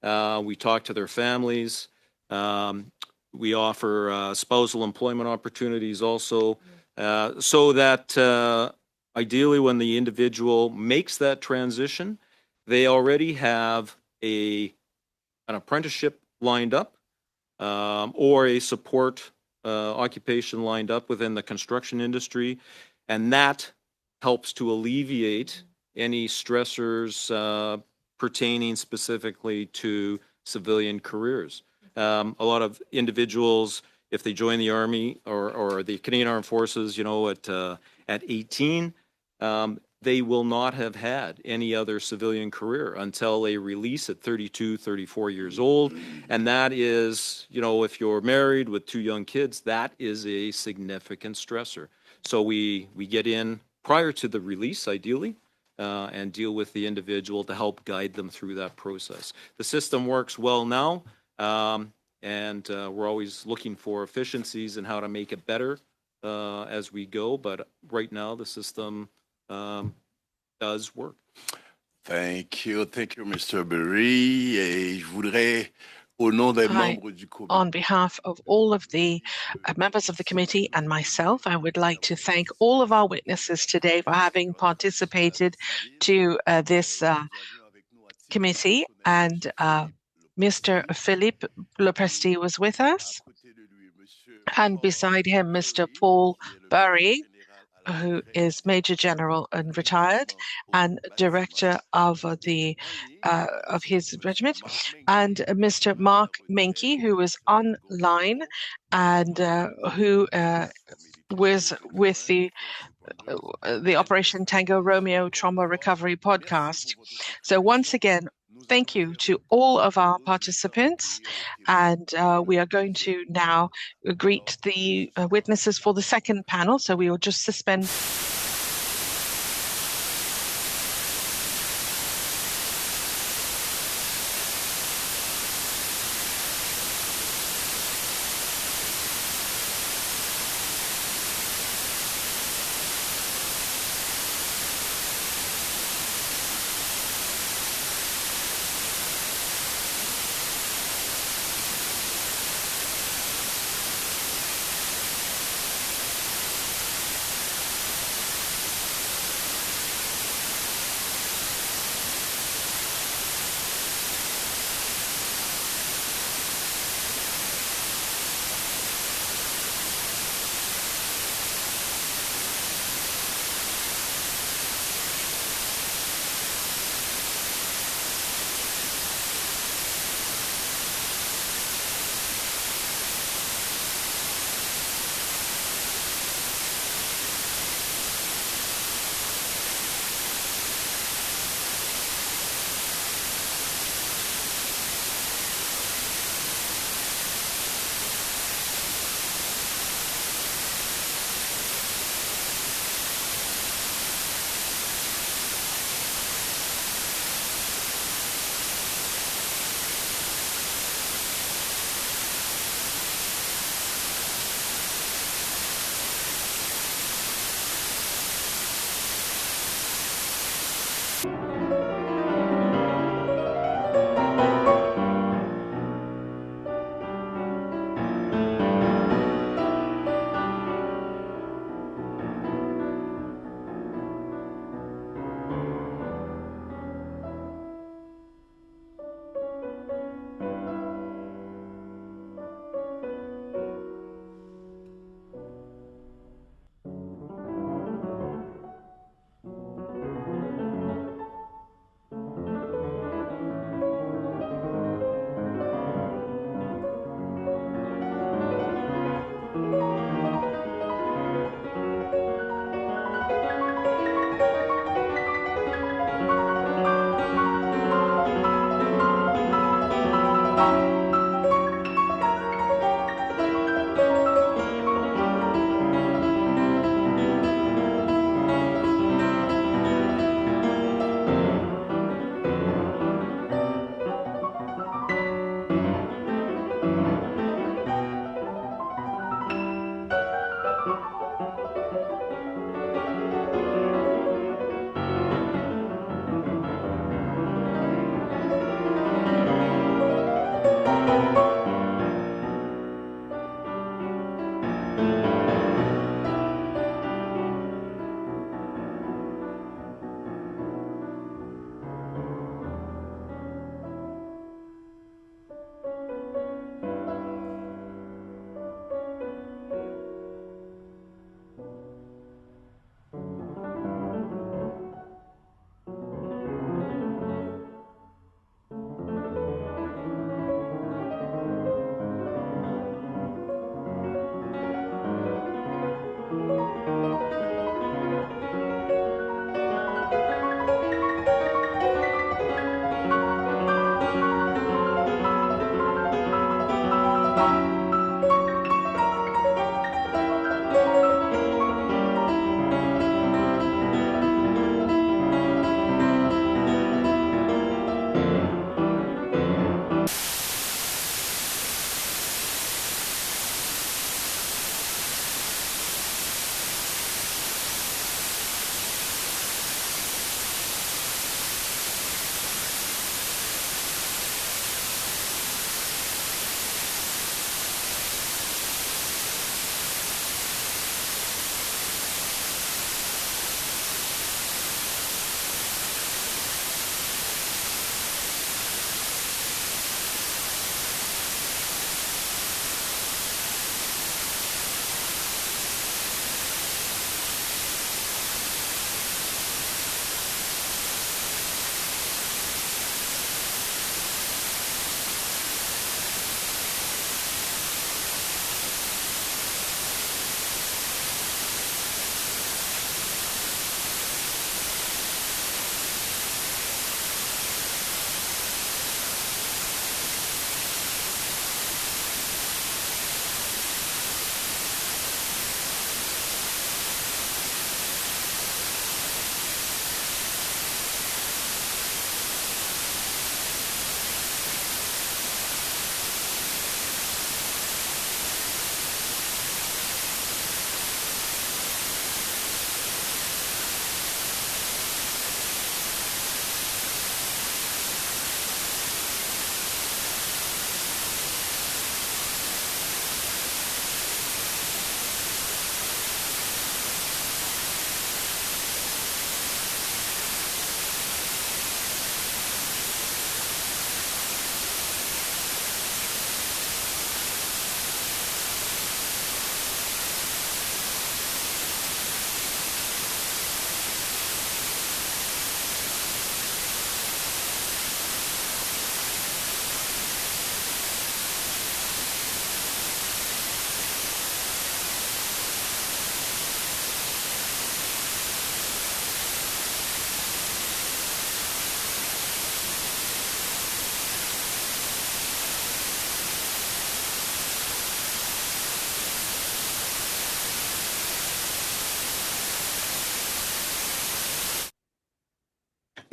We talk to their families. We offer spousal employment opportunities also, so that ideally when the individual makes that transition, they already have an apprenticeship lined up or a support occupation lined up within the construction industry. And that helps to alleviate any stressors pertaining specifically to civilian careers. A lot of individuals, if they join the Army or the Canadian Armed Forces, you know, at 18, they will not have had any other civilian career until they release at 32, 34 years old. And that is, you know, if you're married with 2 young kids, that is a significant stressor. So we get in prior to the release, ideally, and deal with the individual to help guide them through that process. The system works well now, and we're always looking for efficiencies and how to make it better as we go. But right now, the system does work. Thank you, Mr. Burry. Et je voudrais, au nom des membres du comité, On behalf of all of the members of the committee and myself, I would like to thank all of our witnesses today for having participated to this committee. And Mr. Philippe Lopresti was with us. And beside him, Mr. Paul Burry, who is Major General and retired, and Director of his regiment, and Mr. Mark Menke, who was online and who was with the Operation Tango Romeo Trauma Recovery podcast. So once again, thank you to all of our participants, and we are going to now greet the witnesses for the second panel. So we will just suspend.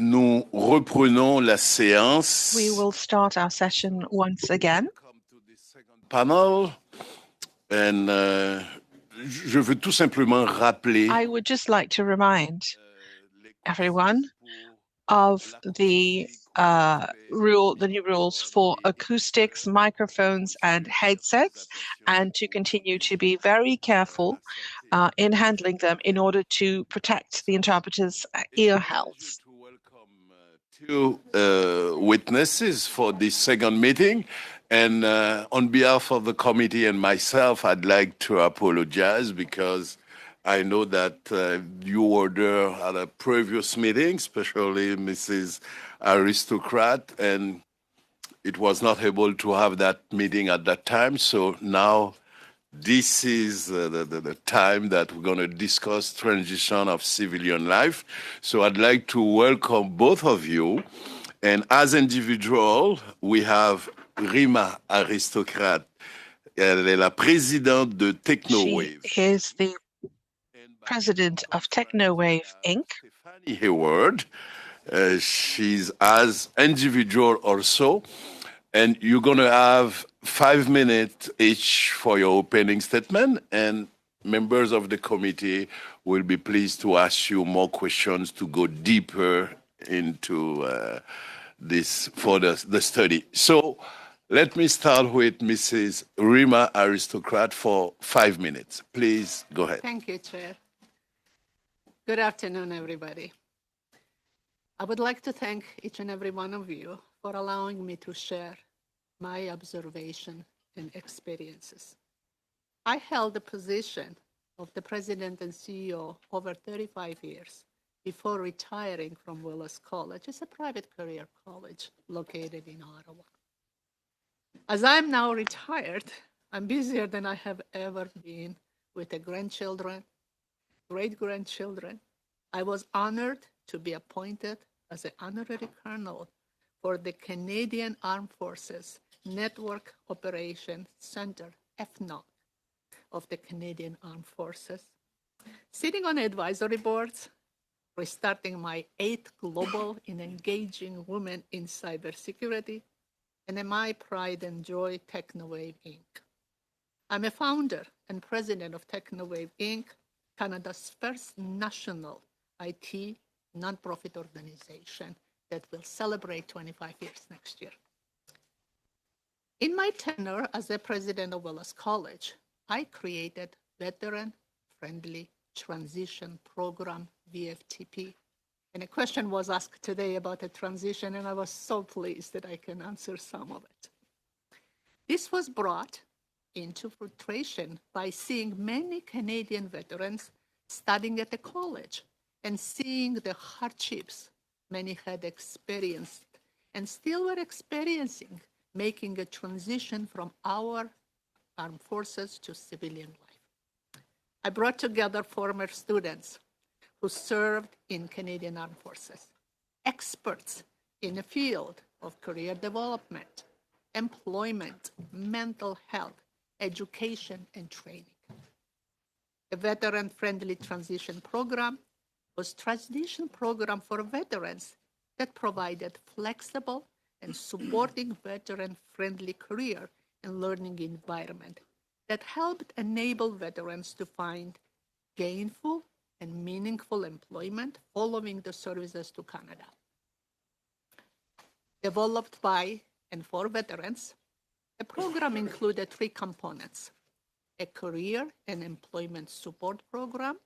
Nous reprenons la séance. We will start our session once again. Welcome to the second panel. And je veux tout simplement rappeler I would just like to remind everyone of the new rules for acoustics, microphones, and headsets, and to continue to be very careful in handling them in order to protect the interpreters' ear health. Two witnesses for this second meeting. And on behalf of the committee and myself, I'd like to apologize because I know that you were there at a previous meeting, especially Mrs. Aristocrat, and it was not able to have that meeting at that time. So now this is the time that we're going to discuss transition of civilian life. So I'd like to welcome both of you. And as individual, we have Rima Aristocrat. Elle est la présidente de TechnoWave. She is the president of TechnoWave Inc. Stephanie Hayward. She's as individual also. And you're going to have 5 minutes each for your opening statement. And members of the committee will be pleased to ask you more questions to go deeper into this for the study. So let me start with Mrs. Rima Aristocrat for 5 minutes. Please go ahead. Thank you, Chair. Good afternoon, everybody. I would like to thank each and every one of you for allowing me to share my observation and experiences. I held the position of the president and CEO over 35 years before retiring from Willis College. It's a private career college located in Ottawa. As I'm now retired, I'm busier than I have ever been with the grandchildren, great-grandchildren. I was honored to be appointed as an honorary colonel for the Canadian Armed Forces Network Operations Center, FNOC, of the Canadian Armed Forces. Sitting on advisory boards, restarting my 8th global in engaging women in cybersecurity, and in my pride and joy, TechnoWave Inc. I'm a founder and president of TechnoWave Inc., Canada's first national IT nonprofit organization that will celebrate 25 years next year. In my tenure as the president of Willis College, I created Veteran-Friendly Transition Program, VFTP. And a question was asked today about a transition, and I was so pleased that I can answer some of it. This was brought into fruition by seeing many Canadian veterans studying at the college and seeing the hardships many had experienced and still were experiencing, making a transition from our armed forces to civilian life. I brought together former students who served in Canadian Armed Forces, experts in the field of career development, employment, mental health, education, and training. The Veteran-Friendly Transition Program was a transition program for veterans that provided flexible and supporting veteran-friendly career and learning environment that helped enable veterans to find gainful and meaningful employment following the services to Canada. Developed by and for veterans, the program included 3 components: a career and employment support program,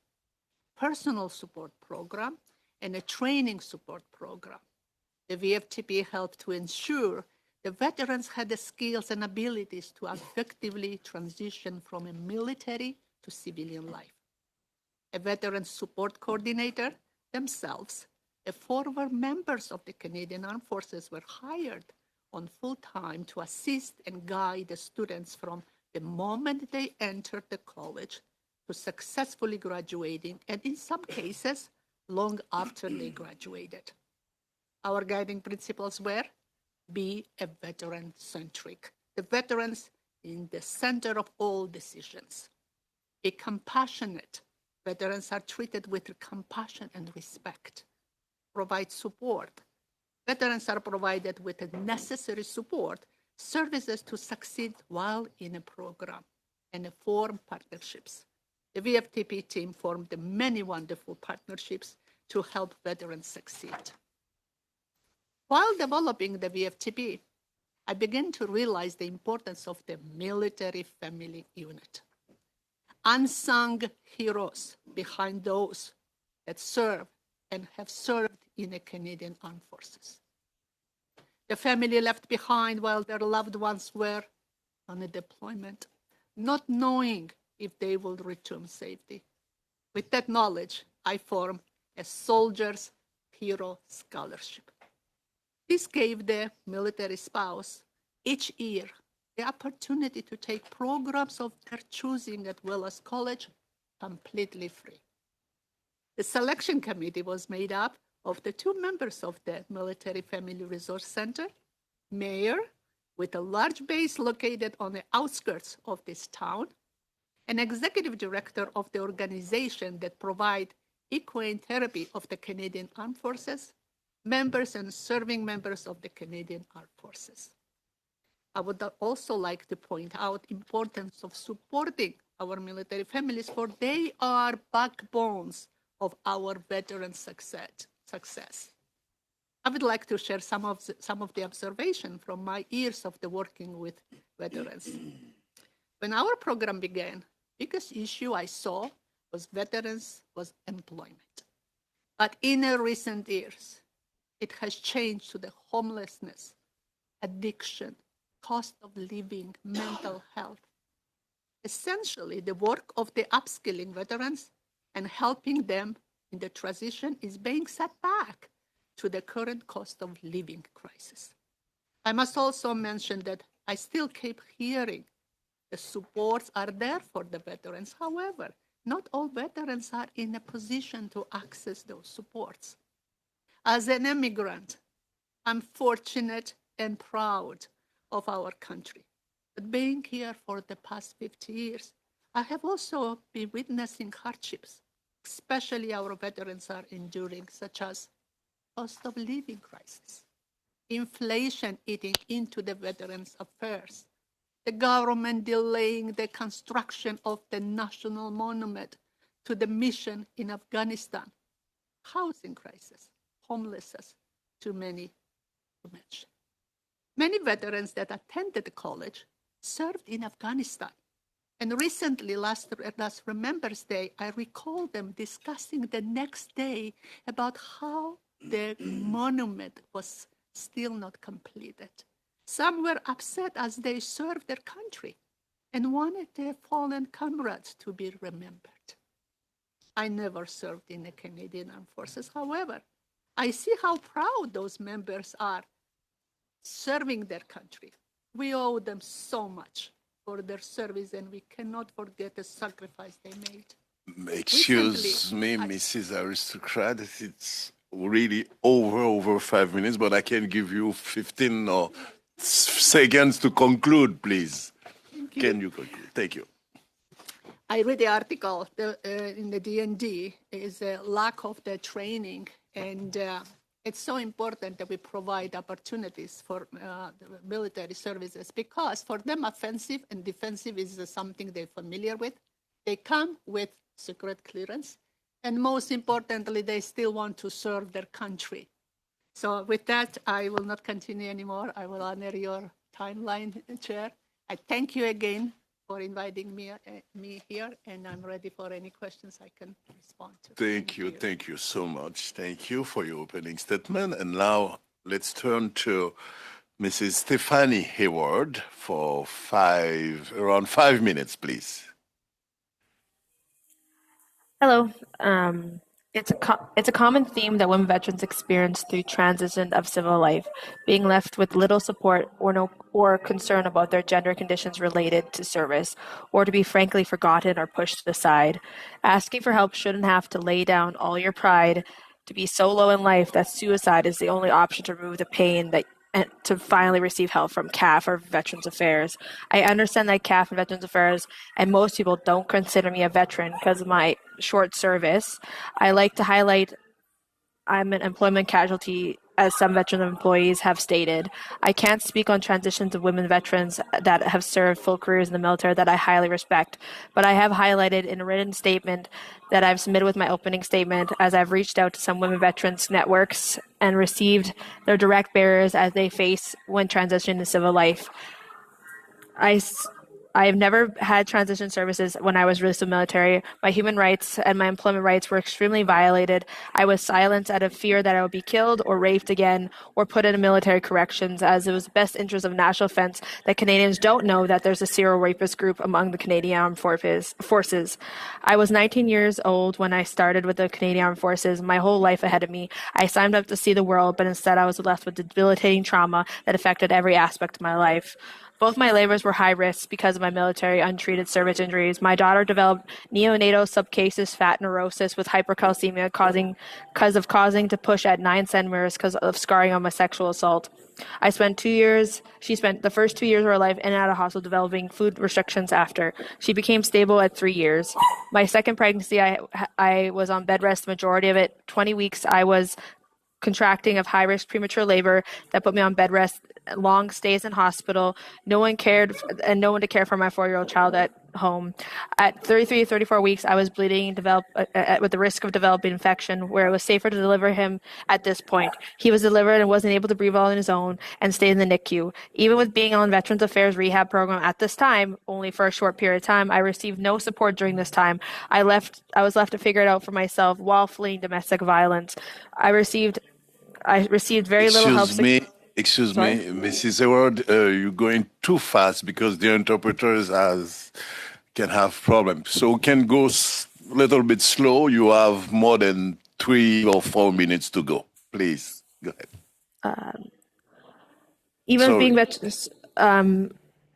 personal support program, and a training support program. The VFTP helped to ensure the veterans had the skills and abilities to effectively transition from a military to civilian life. A veteran support coordinator themselves, the former members of the Canadian Armed Forces were hired on full-time to assist and guide the students from the moment they entered the college to successfully graduating, and in some cases, long after they graduated. Our guiding principles were: be a veteran-centric. The veterans in the center of all decisions. Be compassionate. Veterans are treated with compassion and respect. Provide support. Veterans are provided with the necessary support, services to succeed while in a program, and form partnerships. The VFTP team formed many wonderful partnerships to help veterans succeed. While developing the VFTP, I began to realize the importance of the military family unit. Unsung heroes behind those that serve and have served in the Canadian Armed Forces. The family left behind while their loved ones were on a deployment, not knowing if they will return safely. With that knowledge, I formed a Soldier's Hero Scholarship. This gave the military spouse each year the opportunity to take programs of their choosing as well as college completely free. The selection committee was made up of the 2 members of the Military Family Resource Center, mayor with a large base located on the outskirts of this town, an executive director of the organization that provide equine therapy of the Canadian Armed Forces, members and serving members of the Canadian Armed Forces. I would also like to point out importance of supporting our military families, for they are backbones of our veteran success. I would like to share some of the observation from my years of the working with veterans. When our program began, biggest issue I saw was veterans was employment. But in recent years, it has changed to the homelessness, addiction, cost of living, mental health. Essentially, the work of the upskilling veterans and helping them in the transition is being set back to the current cost of living crisis. I must also mention that I still keep hearing the supports are there for the veterans. However, not all veterans are in a position to access those supports. As an immigrant, I'm fortunate and proud of our country. But being here for the past 50 years, I have also been witnessing hardships, especially our veterans are enduring, such as cost of living crisis, inflation eating into the veterans' affairs, the government delaying the construction of the national monument to the mission in Afghanistan, housing crisis, homelessness, too many to mention. Many veterans that attended college served in Afghanistan. And recently, last Remembrance Day, I recall them discussing the next day about how the monument was still not completed. Some were upset as they served their country and wanted their fallen comrades to be remembered. I never served in the Canadian Armed Forces. However, I see how proud those members are serving their country. We owe them so much for their service, and we cannot forget the sacrifice they made. Excuse me, Mrs. Aristocrat, it's really over 5 minutes, but I can give you 15 or seconds to conclude, please. Can you conclude? Thank you. I read the article in the DND is a lack of the training, and it's so important that we provide opportunities for the military services, because for them offensive and defensive is something they're familiar with. They come with secret clearance, and most importantly, they still want to serve their country. So with that, I will not continue anymore. I will honor your timeline, Chair. I thank you again for inviting me here, and I'm ready for any questions I can respond to. Thank you so much. Thank you for your opening statement. And now let's turn to Mrs. Stephanie Hayward for around 5 minutes, please. Hello. It's a common theme that women veterans experience through transition of civil life, being left with little support or concern about their gender conditions related to service, or to be frankly forgotten or pushed aside. Asking for help shouldn't have to lay down all your pride to be so low in life that suicide is the only option to remove the pain and to finally receive help from CAF or Veterans Affairs. I understand that CAF and Veterans Affairs and most people don't consider me a veteran because of my short service. I like to highlight I'm an employment casualty as some veteran employees have stated. I can't speak on transitions of women veterans that have served full careers in the military that I highly respect, but I have highlighted in a written statement that I've submitted with my opening statement as I've reached out to some women veterans networks and received their direct barriers as they face when transitioning to civil life. I have never had transition services when I was released from the military. My human rights and my employment rights were extremely violated. I was silenced out of fear that I would be killed or raped again or put into military corrections, as it was the best interest of national defense that Canadians don't know that there's a serial rapist group among the Canadian Armed Forces. I was 19 years old when I started with the Canadian Armed Forces, my whole life ahead of me. I signed up to see the world, but instead I was left with debilitating trauma that affected every aspect of my life. Both my labors were high risk because of my military untreated service injuries. My daughter developed neonatal subcaseous fat neurosis with hypercalcemia causing to push at 9 centimeters because of scarring on my sexual assault. She spent the first 2 years of her life in and out of hospital developing food restrictions after. She became stable at 3 years. My second pregnancy, I was on bed rest the majority of it. 20 weeks, I was contracting of high-risk premature labor that put me on bed rest, long stays in hospital, no one to care for my 4-year-old child at home. At 33 to 34 weeks, I was bleeding with the risk of developing infection, where it was safer to deliver him at this point. He was delivered and wasn't able to breathe on his own and stayed in the NICU. Even with being on Veterans Affairs rehab program at this time, only for a short period of time, I received no support during this time. I was left to figure it out for myself while fleeing domestic violence. I received very little help. Excuse me, Mrs. Howard, you're going too fast because the interpreters can have problems. So can go a little bit slow. You have more than 3 or 4 minutes to go. Please, go ahead. Even being veterans,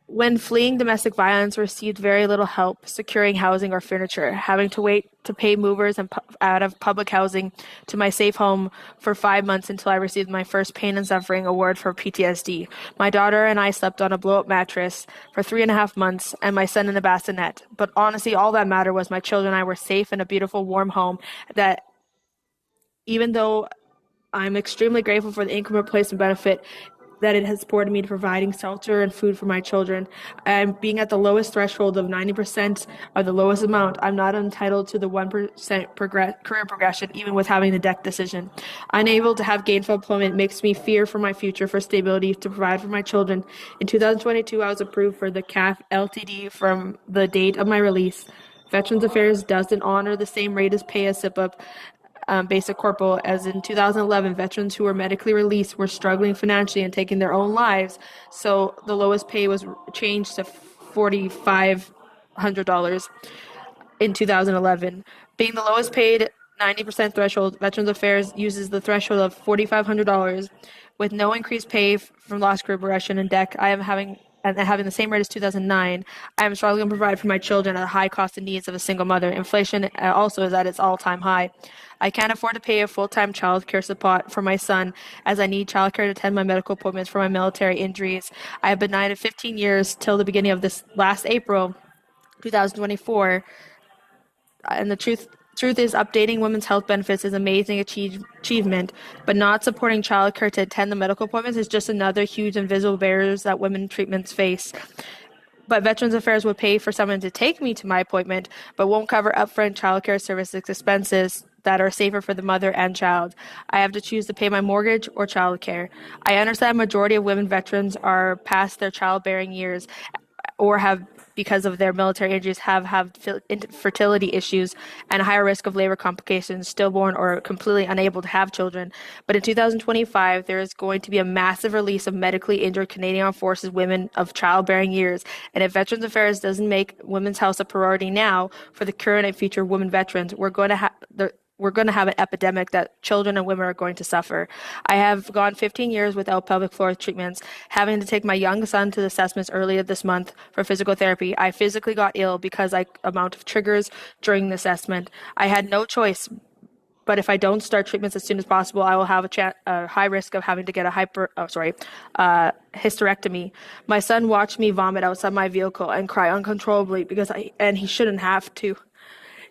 when fleeing domestic violence, received very little help securing housing or furniture, having to wait to pay movers and out of public housing to my safe home for 5 months until I received my first pain and suffering award for PTSD. My daughter and I slept on a blow-up mattress for 3.5 months, and my son in a bassinet. But honestly, all that mattered was my children and I were safe in a beautiful, warm home. That even though I'm extremely grateful for the income replacement benefit that it has supported me to providing shelter and food for my children. And being at the lowest threshold of 90% of the lowest amount, I'm not entitled to the 1% career progression, even with having the DEC decision. Unable to have gainful employment makes me fear for my future for stability to provide for my children. In 2022, I was approved for the CAF LTD from the date of my release. Veterans Affairs doesn't honor the same rate as pay as SIPUP. Basic corporal, as in 2011, veterans who were medically released were struggling financially and taking their own lives, so the lowest pay was changed to $4,500 in 2011. Being the lowest paid 90% threshold, Veterans Affairs uses the threshold of $4,500 with no increased pay from lost career progression and DEC. Having the same rate as 2009, I am struggling to provide for my children at a high cost and needs of a single mother. Inflation also is at its all-time high. I can't afford to pay a full-time child care support for my son, as I need child care to attend my medical appointments for my military injuries. I have been denied 15 years till the beginning of this last April, 2024. And the truth is, updating women's health benefits is an amazing achievement, but not supporting childcare to attend the medical appointments is just another huge invisible barriers that women treatments face. But Veterans Affairs would pay for someone to take me to my appointment, but won't cover upfront childcare services expenses that are safer for the mother and child. I have to choose to pay my mortgage or childcare. I understand majority of women veterans are past their childbearing years or have, because of their military injuries, have fertility issues and a higher risk of labor complications, stillborn, or completely unable to have children. But in 2025, there is going to be a massive release of medically injured Canadian Armed Forces women of childbearing years. And if Veterans Affairs doesn't make women's health a priority now for the current and future women veterans, we're going to have an epidemic that children and women are going to suffer. I have gone 15 years without pelvic floor treatments, having to take my young son to the assessments earlier this month for physical therapy. I physically got ill because amount of triggers during the assessment. I had no choice, but if I don't start treatments as soon as possible, I will have a high risk of having to get a hysterectomy. My son watched me vomit outside my vehicle and cry uncontrollably and he shouldn't have to.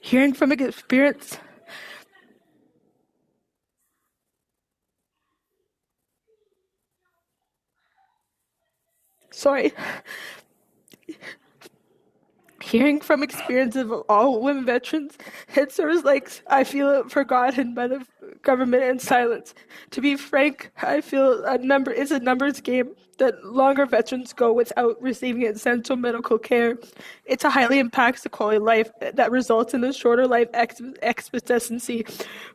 Hearing from experience, sorry. Hearing from experiences of all women veterans, it serves like I feel forgotten by the government and silence. To be frank, I feel it's a numbers game that longer veterans go without receiving essential medical care. It's a highly impacts the quality of life that results in a shorter life expectancy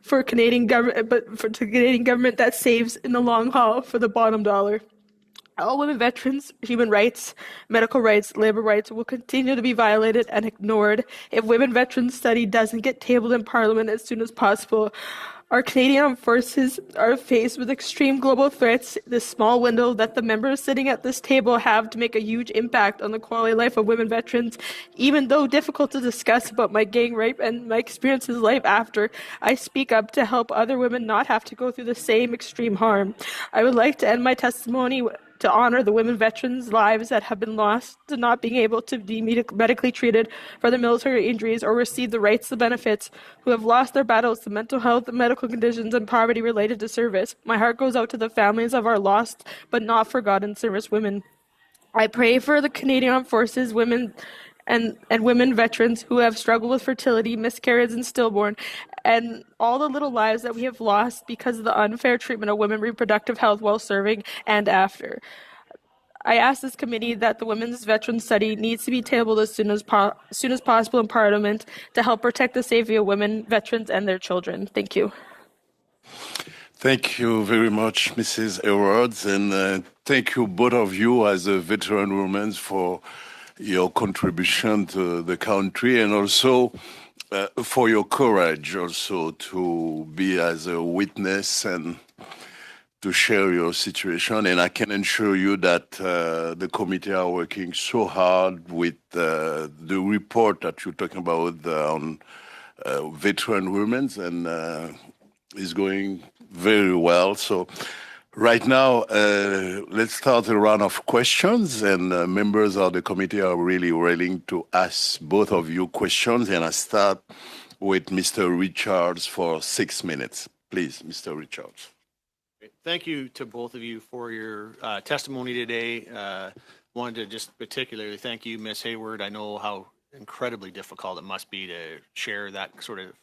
for Canadian government, but for the Canadian government that saves in the long haul for the bottom dollar. All women veterans, human rights, medical rights, labor rights will continue to be violated and ignored if women veterans study doesn't get tabled in Parliament as soon as possible. Our Canadian armed forces are faced with extreme global threats. This small window that the members sitting at this table have to make a huge impact on the quality of life of women veterans, even though difficult to discuss about my gang rape and my experiences life after, I speak up to help other women not have to go through the same extreme harm. I would like to end my testimony to honor the women veterans' lives that have been lost to not being able to be medically treated for their military injuries or receive the rights to benefits, who have lost their battles to mental health, medical conditions, and poverty related to service. My heart goes out to the families of our lost but not forgotten service women. I pray for the Canadian Armed Forces women and women veterans who have struggled with fertility, miscarriage, and stillborn, and all the little lives that we have lost because of the unfair treatment of women reproductive health while serving and after. I ask this committee that the Women's Veteran Study needs to be tabled as soon as possible in Parliament to help protect the safety of women, veterans, and their children. Thank you. Thank you very much, Mrs. Edwards, and thank you both of you as a veteran women for your contribution to the country and also for your courage also to be as a witness and to share your situation. And I can assure you that the committee are working so hard with the report that you're talking about on veteran women, and is going very well. So right now, let's start a round of questions, and members of the committee are really willing to ask both of you questions. And I start with Mr. Richards for 6 minutes. Please, Mr. Richards. Thank you to both of you for your testimony today. Wanted to just particularly thank you, Ms. Hayward. I know how incredibly difficult it must be to share that sort of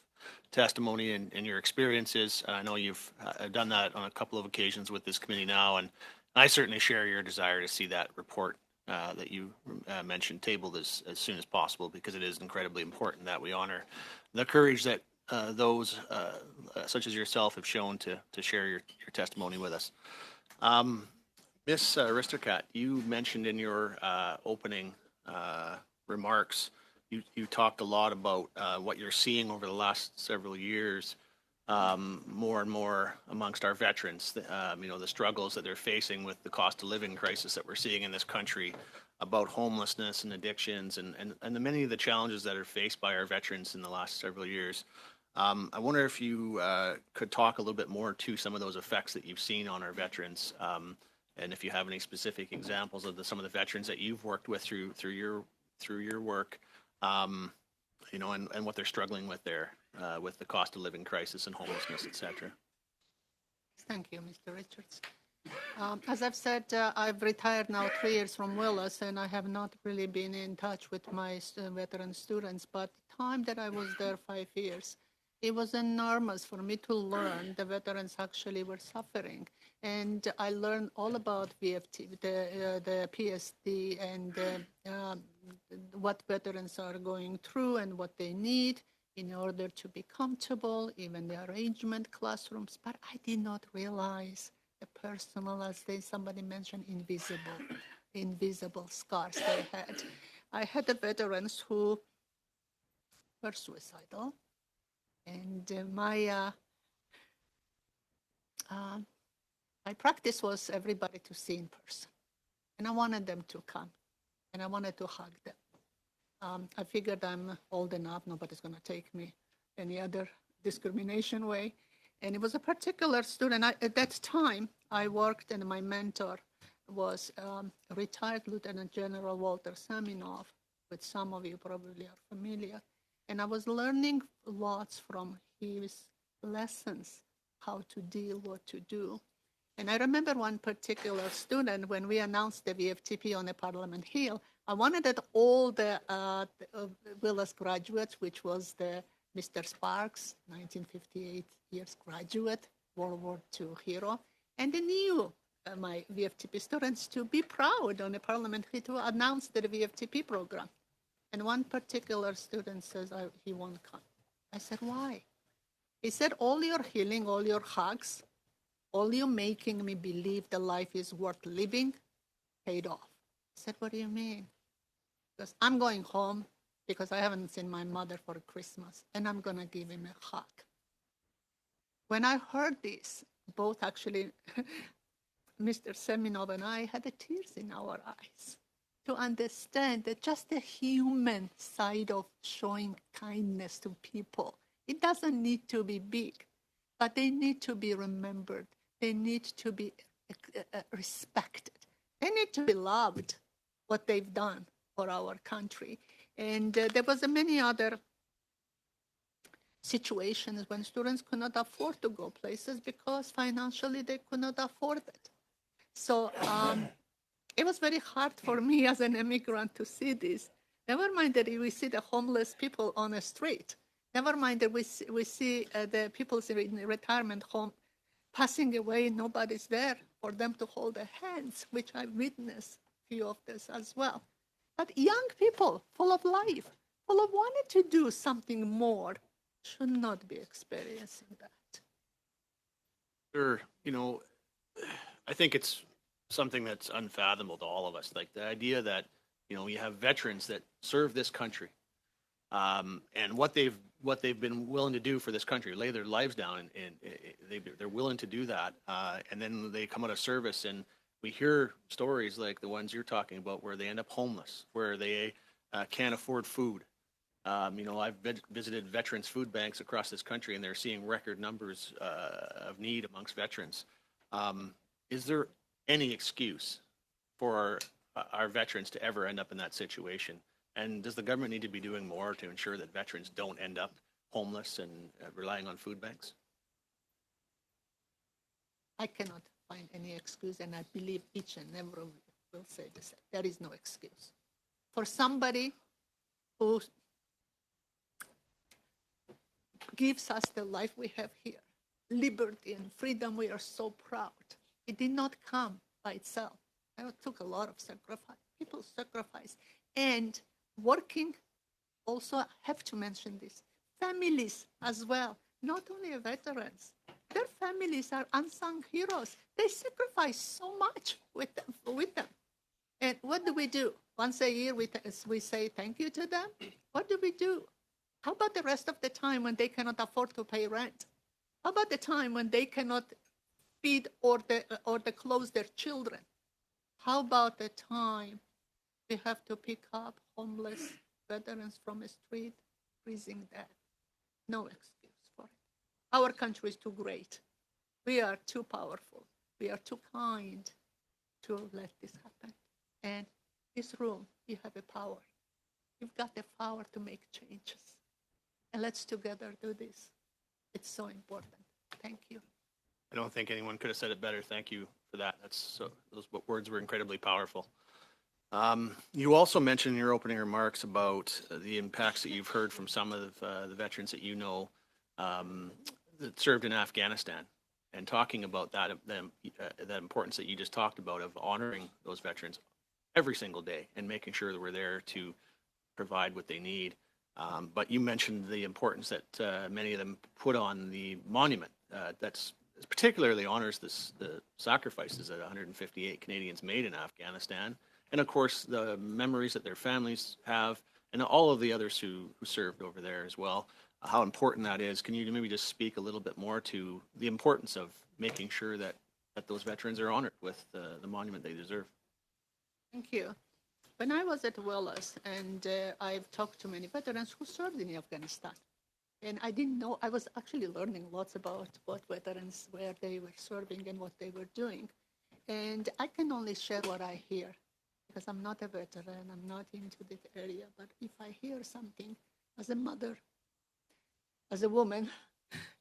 testimony and your experiences. I know you've done that on a couple of occasions with this committee now, and I certainly share your desire to see that report that you mentioned tabled as soon as possible, because it is incredibly important that we honor the courage that those such as yourself have shown to share your testimony with us. Ms. Ristercat, you mentioned in your opening remarks, you talked a lot about what you're seeing over the last several years, more and more amongst our veterans, the struggles that they're facing with the cost of living crisis that we're seeing in this country, about homelessness and addictions, and the many of the challenges that are faced by our veterans in the last several years. I wonder if you could talk a little bit more to some of those effects that you've seen on our veterans, and if you have any specific examples of some of the veterans that you've worked with through your work, and what they're struggling with there, with the cost of living crisis and homelessness, etc. Thank you, Mr. Richards. As I've said, I've retired now 3 years from Willis, and I have not really been in touch with my veteran students, but the time that I was there 5 years, it was enormous for me to learn the veterans actually were suffering. And I learned all about VFT, the PSD, and what veterans are going through and what they need in order to be comfortable, even the arrangement classrooms. But I did not realize the personal, as somebody mentioned, invisible scars they had. I had the veterans who were suicidal, and my practice was everybody to see in person, and I wanted them to come, and I wanted to hug them. I figured I'm old enough, nobody's going to take me any other discrimination way. And it was a particular student. At that time, I worked, and my mentor was retired Lieutenant General Walter Saminoff, which some of you probably are familiar. And I was learning lots from his lessons, how to deal, what to do. And I remember one particular student when we announced the VFTP on the Parliament Hill. I wanted that all the Willis graduates, which was the Mr. Sparks, 1958 years graduate, World War II hero, and the new my VFTP students to be proud on the Parliament Hill to announce the VFTP program. And one particular student says he won't come. I said, why? He said, all your healing, all your hugs, all you making me believe the life is worth living paid off. I said, what do you mean? Because I'm going home because I haven't seen my mother for Christmas, and I'm going to give him a hug. When I heard this, both actually, Mr. Seminov and I had the tears in our eyes to understand that just the human side of showing kindness to people, it doesn't need to be big, but they need to be remembered. They need to be respected. They need to be loved, what they've done for our country. And there was many other situations when students could not afford to go places because financially they could not afford it. So it was very hard for me as an immigrant to see this. Never mind that we see the homeless people on the street. Never mind that we see the people in the retirement home passing away, nobody's there for them to hold their hands, which I witnessed a few of this as well. But young people, full of life, full of wanting to do something more, should not be experiencing that. Sure, I think it's something that's unfathomable to all of us. Like the idea that, you have veterans that serve this country, and what they've been willing to do for this country, lay their lives down, and they're willing to do that. And then they come out of service, and we hear stories like the ones you're talking about, where they end up homeless, where they can't afford food. I've visited veterans food banks across this country, and they're seeing record numbers of need amongst veterans. Is there any excuse for our veterans to ever end up in that situation? And does the government need to be doing more to ensure that veterans don't end up homeless and relying on food banks? I cannot find any excuse, and I believe each and every one will say the same. There is no excuse. For somebody who gives us the life we have here, liberty and freedom, we are so proud. It did not come by itself. It took a lot of sacrifice. People sacrifice. And working, also I have to mention this, families as well, not only veterans. Their families are unsung heroes. They sacrifice so much with them. And what do? Once a year we say thank you to them. What do? How about the rest of the time when they cannot afford to pay rent? How about the time when they cannot feed or clothe their children? How about the time we have to pick up homeless veterans from a street, freezing dead? No excuse for it. Our country is too great. We are too powerful. We are too kind to let this happen. And this room, you have a power. You've got the power to make changes. And let's together do this. It's so important. Thank you. I don't think anyone could have said it better. Thank you for that. Those words were incredibly powerful. You also mentioned in your opening remarks about the impacts that you've heard from some of the veterans that you know that served in Afghanistan, and talking about that importance that you just talked about of honoring those veterans every single day and making sure that we're there to provide what they need. But you mentioned the importance that many of them put on the monument that's particularly honors the sacrifices that 158 Canadians made in Afghanistan, and of course the memories that their families have, and all of the others who served over there as well. How important that is. Can you maybe just speak a little bit more to the importance of making sure that those veterans are honored with the monument they deserve? Thank you. When I was at Willis, and I've talked to many veterans who served in Afghanistan, and I didn't know, I was actually learning lots about what veterans, where they were serving and what they were doing. And I can only share what I hear, because I'm not a veteran, I'm not into this area, but if I hear something as a mother, as a woman,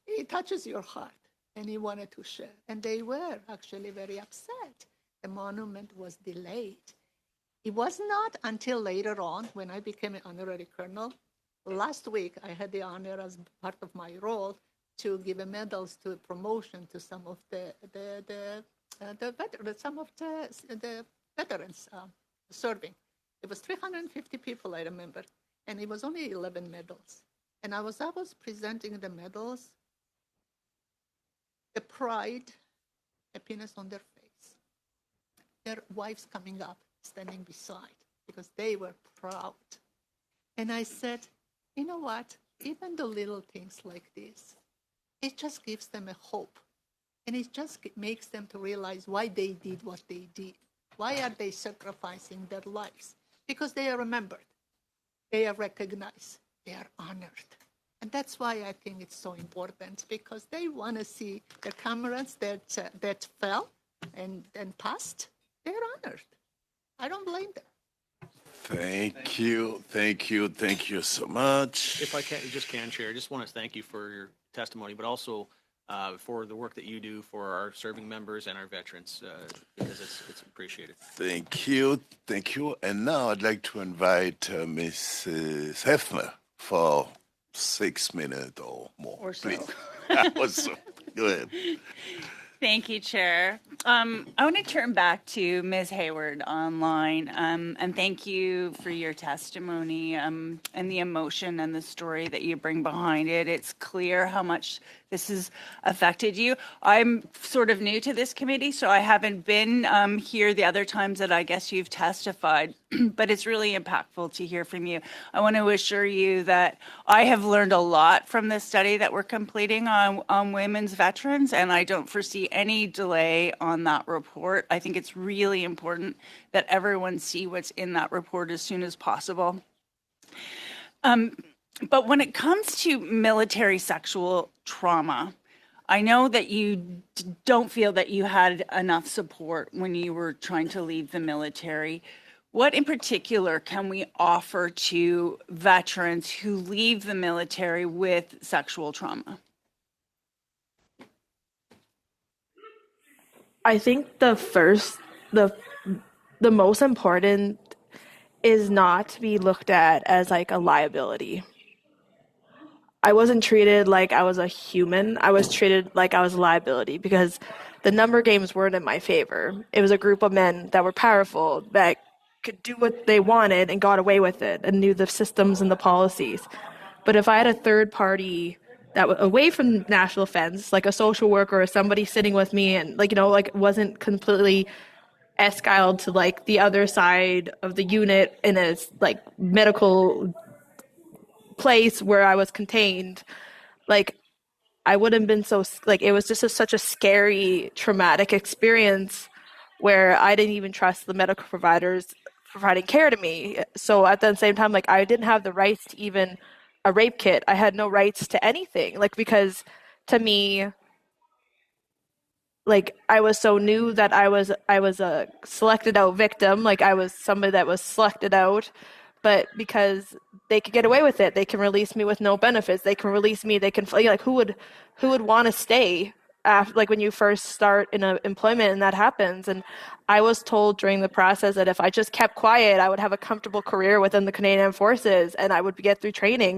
it touches your heart. and he wanted to share. And they were actually very upset. The monument was delayed. It was not until later on, when I became an honorary colonel. Last week, I had the honor as part of my role to give a medals to a promotion to some of the veterans serving. It was 350 people, I remember, and it was only 11 medals. And I was presenting the medals, the pride, happiness on their face, their wives coming up, standing beside, because they were proud. And I said, you know what? Even the little things like this, it just gives them a hope. And it just makes them to realize why they did what they did. Why are they sacrificing their lives? Because they are remembered. They are recognized. They are honored. And that's why I think it's so important, because they want to see their comrades that fell and passed. They're honored. I don't blame them. Thank you so much. If I can, Chair, I just want to thank you for your testimony, but also for the work that you do for our serving members and our veterans, because it's appreciated. Thank you. And now I'd like to invite Mrs. Hefner for 6 minutes or more. Or so. Please. Go ahead. Thank you, Chair. I want to turn back to Ms. Hayward online, and thank you for your testimony and the emotion and the story that you bring behind it. It's clear how much this has affected you. I'm sort of new to this committee, so I haven't been here the other times that I guess you've testified, but it's really impactful to hear from you. I want to assure you that I have learned a lot from this study that we're completing on women's veterans, and I don't foresee any delay on that report. I think it's really important that everyone see what's in that report as soon as possible. But when it comes to military sexual trauma, I know that you don't feel that you had enough support when you were trying to leave the military. What in particular can we offer to veterans who leave the military with sexual trauma? I think the most important is not to be looked at as like a liability. I wasn't treated like I was a human. I was treated like I was a liability because the number games weren't in my favor. It was a group of men that were powerful, that could do what they wanted and got away with it and knew the systems and the policies. But if I had a third party that was away from national defense, like a social worker or somebody sitting with me and wasn't completely escaled to like the other side of the unit in a like medical place where I was contained, like I wouldn't have been so like it was just such a scary traumatic experience where I didn't even trust the medical providers providing care to me. So at the same time, like I didn't have the rights to even a rape kit. I had no rights to anything, like because to me, like I was so new that I was a selected out victim, like I was somebody that was selected out. But because they could get away with it, they can release me with no benefits. They can release me. They can like who would want to stay after, like when you first start in an employment and that happens. And I was told during the process that if I just kept quiet, I would have a comfortable career within the Canadian Armed Forces and I would get through training.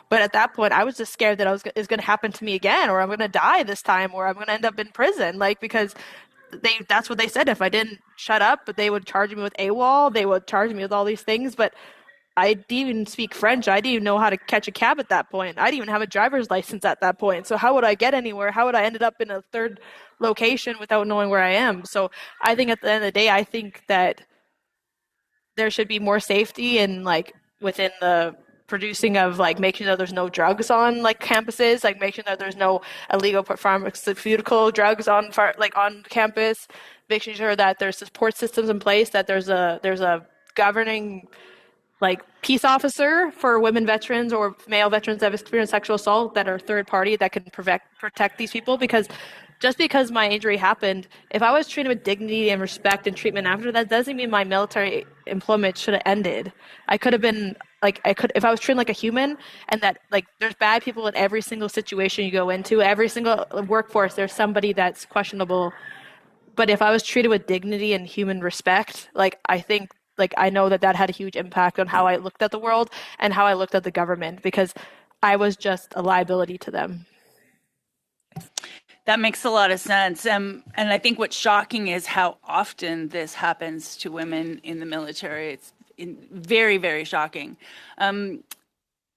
But at that point, I was just scared that it's going to happen to me again, or I'm going to die this time, or I'm going to end up in prison, like because. That's what they said. If I didn't shut up, but they would charge me with AWOL. They would charge me with all these things. But I didn't even speak French. I didn't even know how to catch a cab at that point. I didn't even have a driver's license at that point. So how would I get anywhere? How would I ended up in a third location without knowing where I am? So I think at the end of the day, I think that there should be more safety and like within the producing of like making sure there's no drugs on like campuses, like making sure that there's no illegal pharmaceutical drugs on campus, making sure that there's support systems in place, that there's a governing like peace officer for women veterans or male veterans that have experienced sexual assault that are third party that can protect these people, because just because my injury happened, if I was treated with dignity and respect and treatment after that, doesn't mean my military employment should have ended. I could have been like, if I was treated like a human, and that, like, there's bad people in every single situation you go into, every single workforce, there's somebody that's questionable. But if I was treated with dignity and human respect, like, I think, like, I know that had a huge impact on how I looked at the world and how I looked at the government, because I was just a liability to them. That makes a lot of sense. And I think what's shocking is how often this happens to women in the military. It's very, very shocking.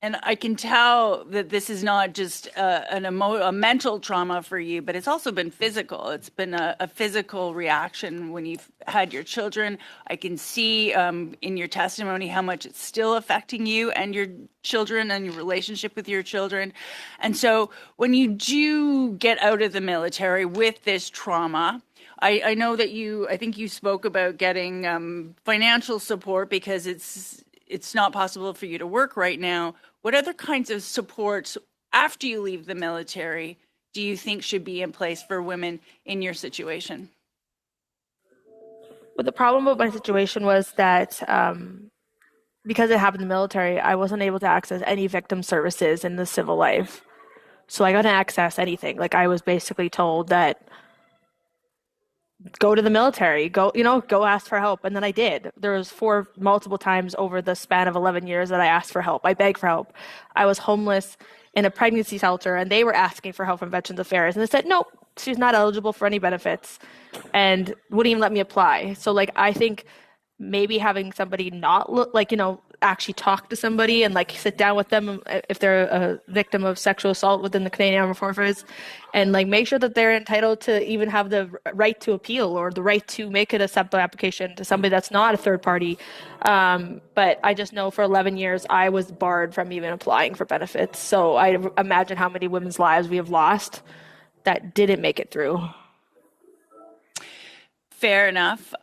And I can tell that this is not just a mental trauma for you, but it's also been physical. It's been a physical reaction when you've had your children. I can see in your testimony how much it's still affecting you and your children and your relationship with your children. And so when you do get out of the military with this trauma, I know that I think you spoke about getting financial support because it's not possible for you to work right now. What other kinds of supports after you leave the military do you think should be in place for women in your situation? But the problem with my situation was that because it happened in the military, I wasn't able to access any victim services in the civil life. So I couldn't access anything. Like, I was basically told that go to the military, go ask for help. And then I did. There was multiple times over the span of 11 years that I asked for help. I begged for help. I was homeless in a pregnancy shelter, and they were asking for help from Veterans Affairs. And they said, nope, she's not eligible for any benefits, and wouldn't even let me apply. So, like, I think maybe having somebody not look, like, actually talk to somebody and, like, sit down with them if they're a victim of sexual assault within the Canadian Armed Forces, and, like, make sure that they're entitled to even have the right to appeal or the right to make it a simple application to somebody that's not a third party. But I just know for 11 years I was barred from even applying for benefits. So I imagine how many women's lives we have lost that didn't make it through. Fair enough.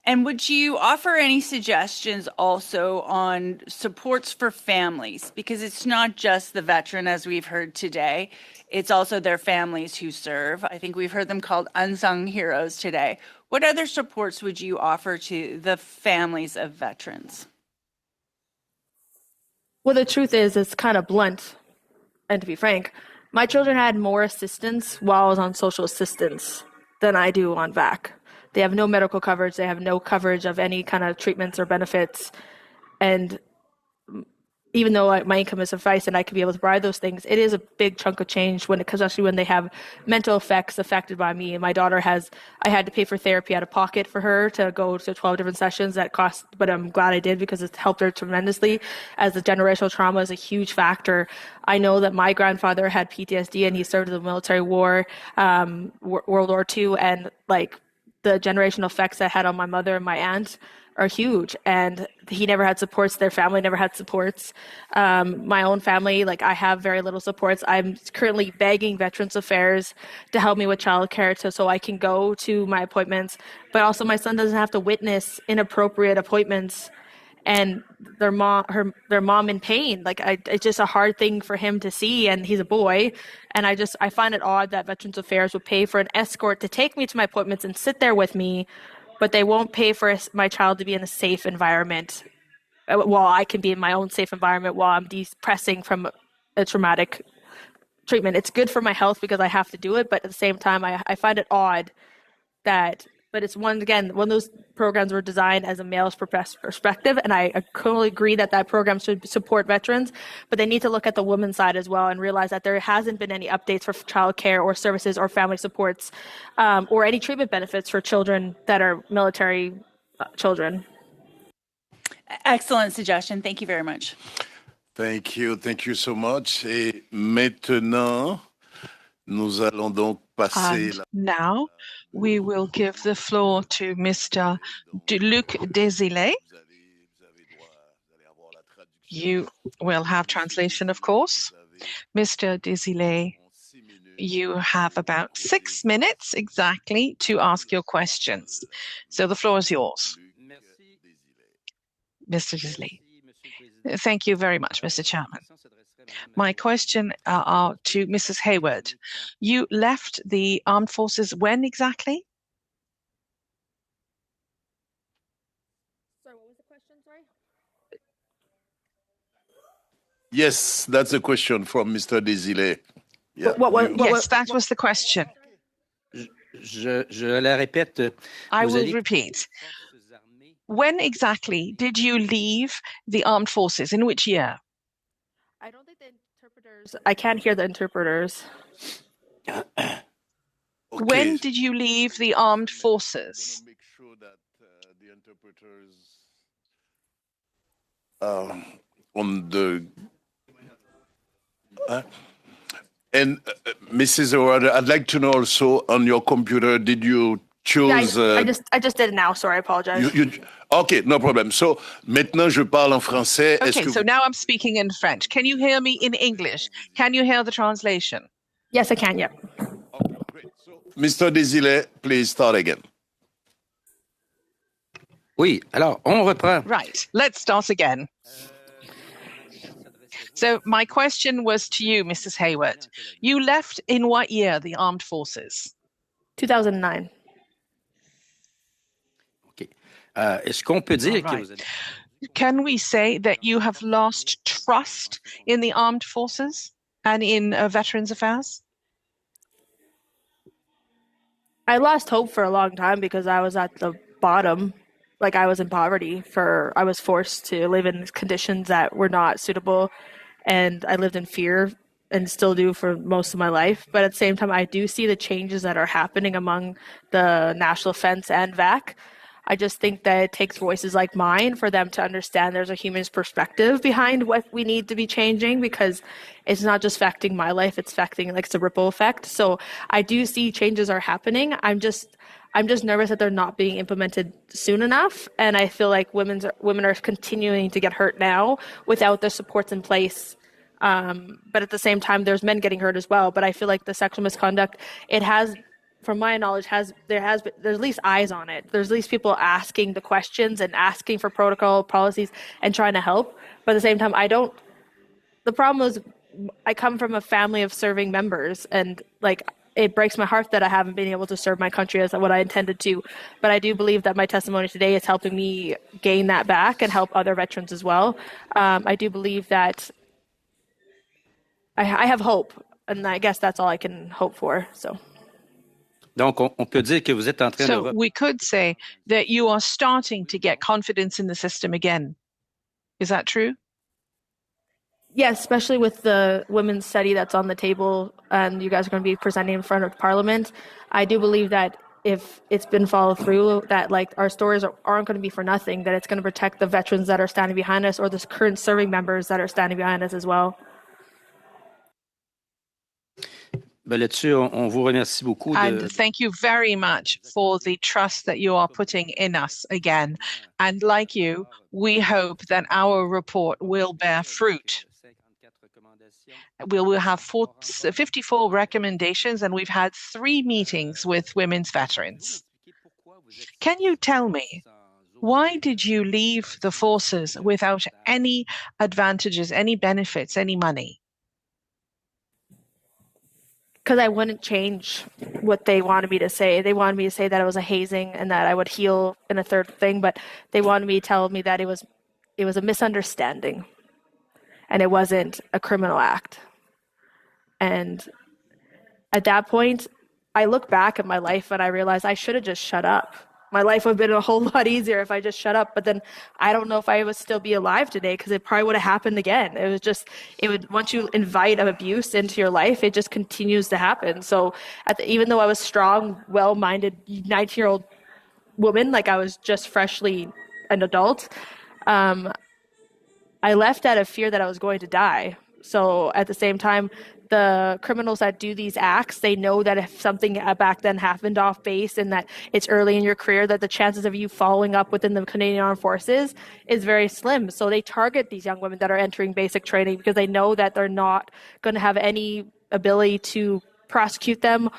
And would you offer any suggestions also on supports for families? Because it's not just the veteran, as we've heard today. It's also their families who serve. I think we've heard them called unsung heroes today. What other supports would you offer to the families of veterans? Well, the truth is, it's kind of blunt. And to be frank, my children had more assistance while I was on social assistance than I do on VAC. They have no medical coverage. They have no coverage of any kind of treatments or benefits. And even though my income is suffice and I could be able to provide those things, it is a big chunk of change especially when they have mental effects affected by me. And my daughter I had to pay for therapy out of pocket for her to go to 12 different sessions that cost, but I'm glad I did because it's helped her tremendously, as the generational trauma is a huge factor. I know that my grandfather had PTSD and he served in the military war, World War II, and, like, the generational effects that had on my mother and my aunt are huge. And he never had supports. Their family never had supports. My own family, like, I have very little supports. I'm currently begging Veterans Affairs to help me with childcare so I can go to my appointments. But also my son doesn't have to witness inappropriate appointments and their mom in pain. Like, it's just a hard thing for him to see, and he's a boy. And I find it odd that Veterans Affairs would pay for an escort to take me to my appointments and sit there with me, but they won't pay for my child to be in a safe environment while I can be in my own safe environment while I'm decompressing from a traumatic treatment. It's good for my health because I have to do it, but at the same time, I find it odd that. But it's one of those programs were designed as a male's perspective, and I totally agree that program should support veterans, but they need to look at the women's side as well and realize that there hasn't been any updates for childcare or services or family supports or any treatment benefits for children that are military children. Excellent suggestion. Thank you very much. Thank you so much. Et maintenant, nous allons donc passer. And now we will give the floor to Mr. Luc Desilets. You will have translation, of course. Mr. Desilets, you have about 6 minutes exactly to ask your questions. So the floor is yours. Mr. Desilets. Thank you very much, Mr. Chairman. My question are to Mrs. Hayward. You left the armed forces when exactly? Sorry, what was the question? Sorry. Yes, that's a question from Mr. Desilets. Yeah. Yes, that was the question. Je la répète. I will repeat. When exactly did you leave the armed forces? In which year? I don't think the interpreters. I can't hear the interpreters. When did you leave the armed forces? Make sure that the interpreters on the and Mrs. Howard, I'd like to know also on your computer, did you choose? I just did it now. Sorry, I apologize. Okay, no problem. So maintenant je parle en français. Okay, so now I'm speaking in French. Can you hear me in English? Can you hear the translation? Yes, I can. Yeah. Okay, great. So, Mr. Desilets, please start again. Oui, alors, on reprend. Right, let's start again. So my question was to you, Mrs. Hayward. You left in what year the armed forces? 2009. OK. Est-ce qu'on peut dire que vous Can we say that you have lost trust in the armed forces and in Veterans Affairs? I lost hope for a long time because I was at the bottom. Like I was in poverty I was forced to live in conditions that were not suitable, and I lived in fear and still do for most of my life. But at the same time, I do see the changes that are happening among the National Defense and VAC. I just think that it takes voices like mine for them to understand there's a human's perspective behind what we need to be changing, because it's not just affecting my life, it's affecting, like, it's a ripple effect. So I do see changes are happening. I'm just nervous that they're not being implemented soon enough. And I feel like women are continuing to get hurt now without the supports in place. But at the same time, there's men getting hurt as well. But I feel like the sexual misconduct, it has, from my knowledge, there's at least eyes on it. There's at least people asking the questions and asking for protocol policies and trying to help. But at the same time, the problem is I come from a family of serving members, and like, it breaks my heart that I haven't been able to serve my country as what I intended to. But I do believe that my testimony today is helping me gain that back and help other veterans as well. I do believe that I have hope, and I guess that's all I can hope for. So. Donc, on peut dire que vous êtes en train de... So we could say that you are starting to get confidence in the system again. Is that true? Yes, especially with the women's study that's on the table and you guys are going to be presenting in front of Parliament. I do believe that if it's been followed through, that like our stories aren't going to be for nothing, that it's going to protect the veterans that are standing behind us, or the current serving members that are standing behind us as well. Ben là-dessus, on vous remercie beaucoup. And thank you very much for the trust that you are putting in us again. And like you, we hope that our report will bear fruit. We will have 54 recommendations, and we've had 3 meetings with women's veterans. Can you tell me, why did you leave the forces without any advantages, any benefits, any money? Because I wouldn't change what they wanted me to say. They wanted me to say that it was a hazing and that I would heal in a third thing, but they wanted me to tell me that it was a misunderstanding and it wasn't a criminal act. And at that point, I look back at my life and I realized I should have just shut up. My life would have been a whole lot easier if I just shut up. But then I don't know if I would still be alive today, because it probably would have happened again. Once you invite abuse into your life, it just continues to happen. So even though I was strong, well-minded 19-year-old woman, like I was just freshly an adult, I left out of fear that I was going to die. So at the same time, the criminals that do these acts, they know that if something back then happened off base and that it's early in your career, that the chances of you following up within the Canadian Armed Forces is very slim. So they target these young women that are entering basic training because they know that they're not going to have any ability to prosecute them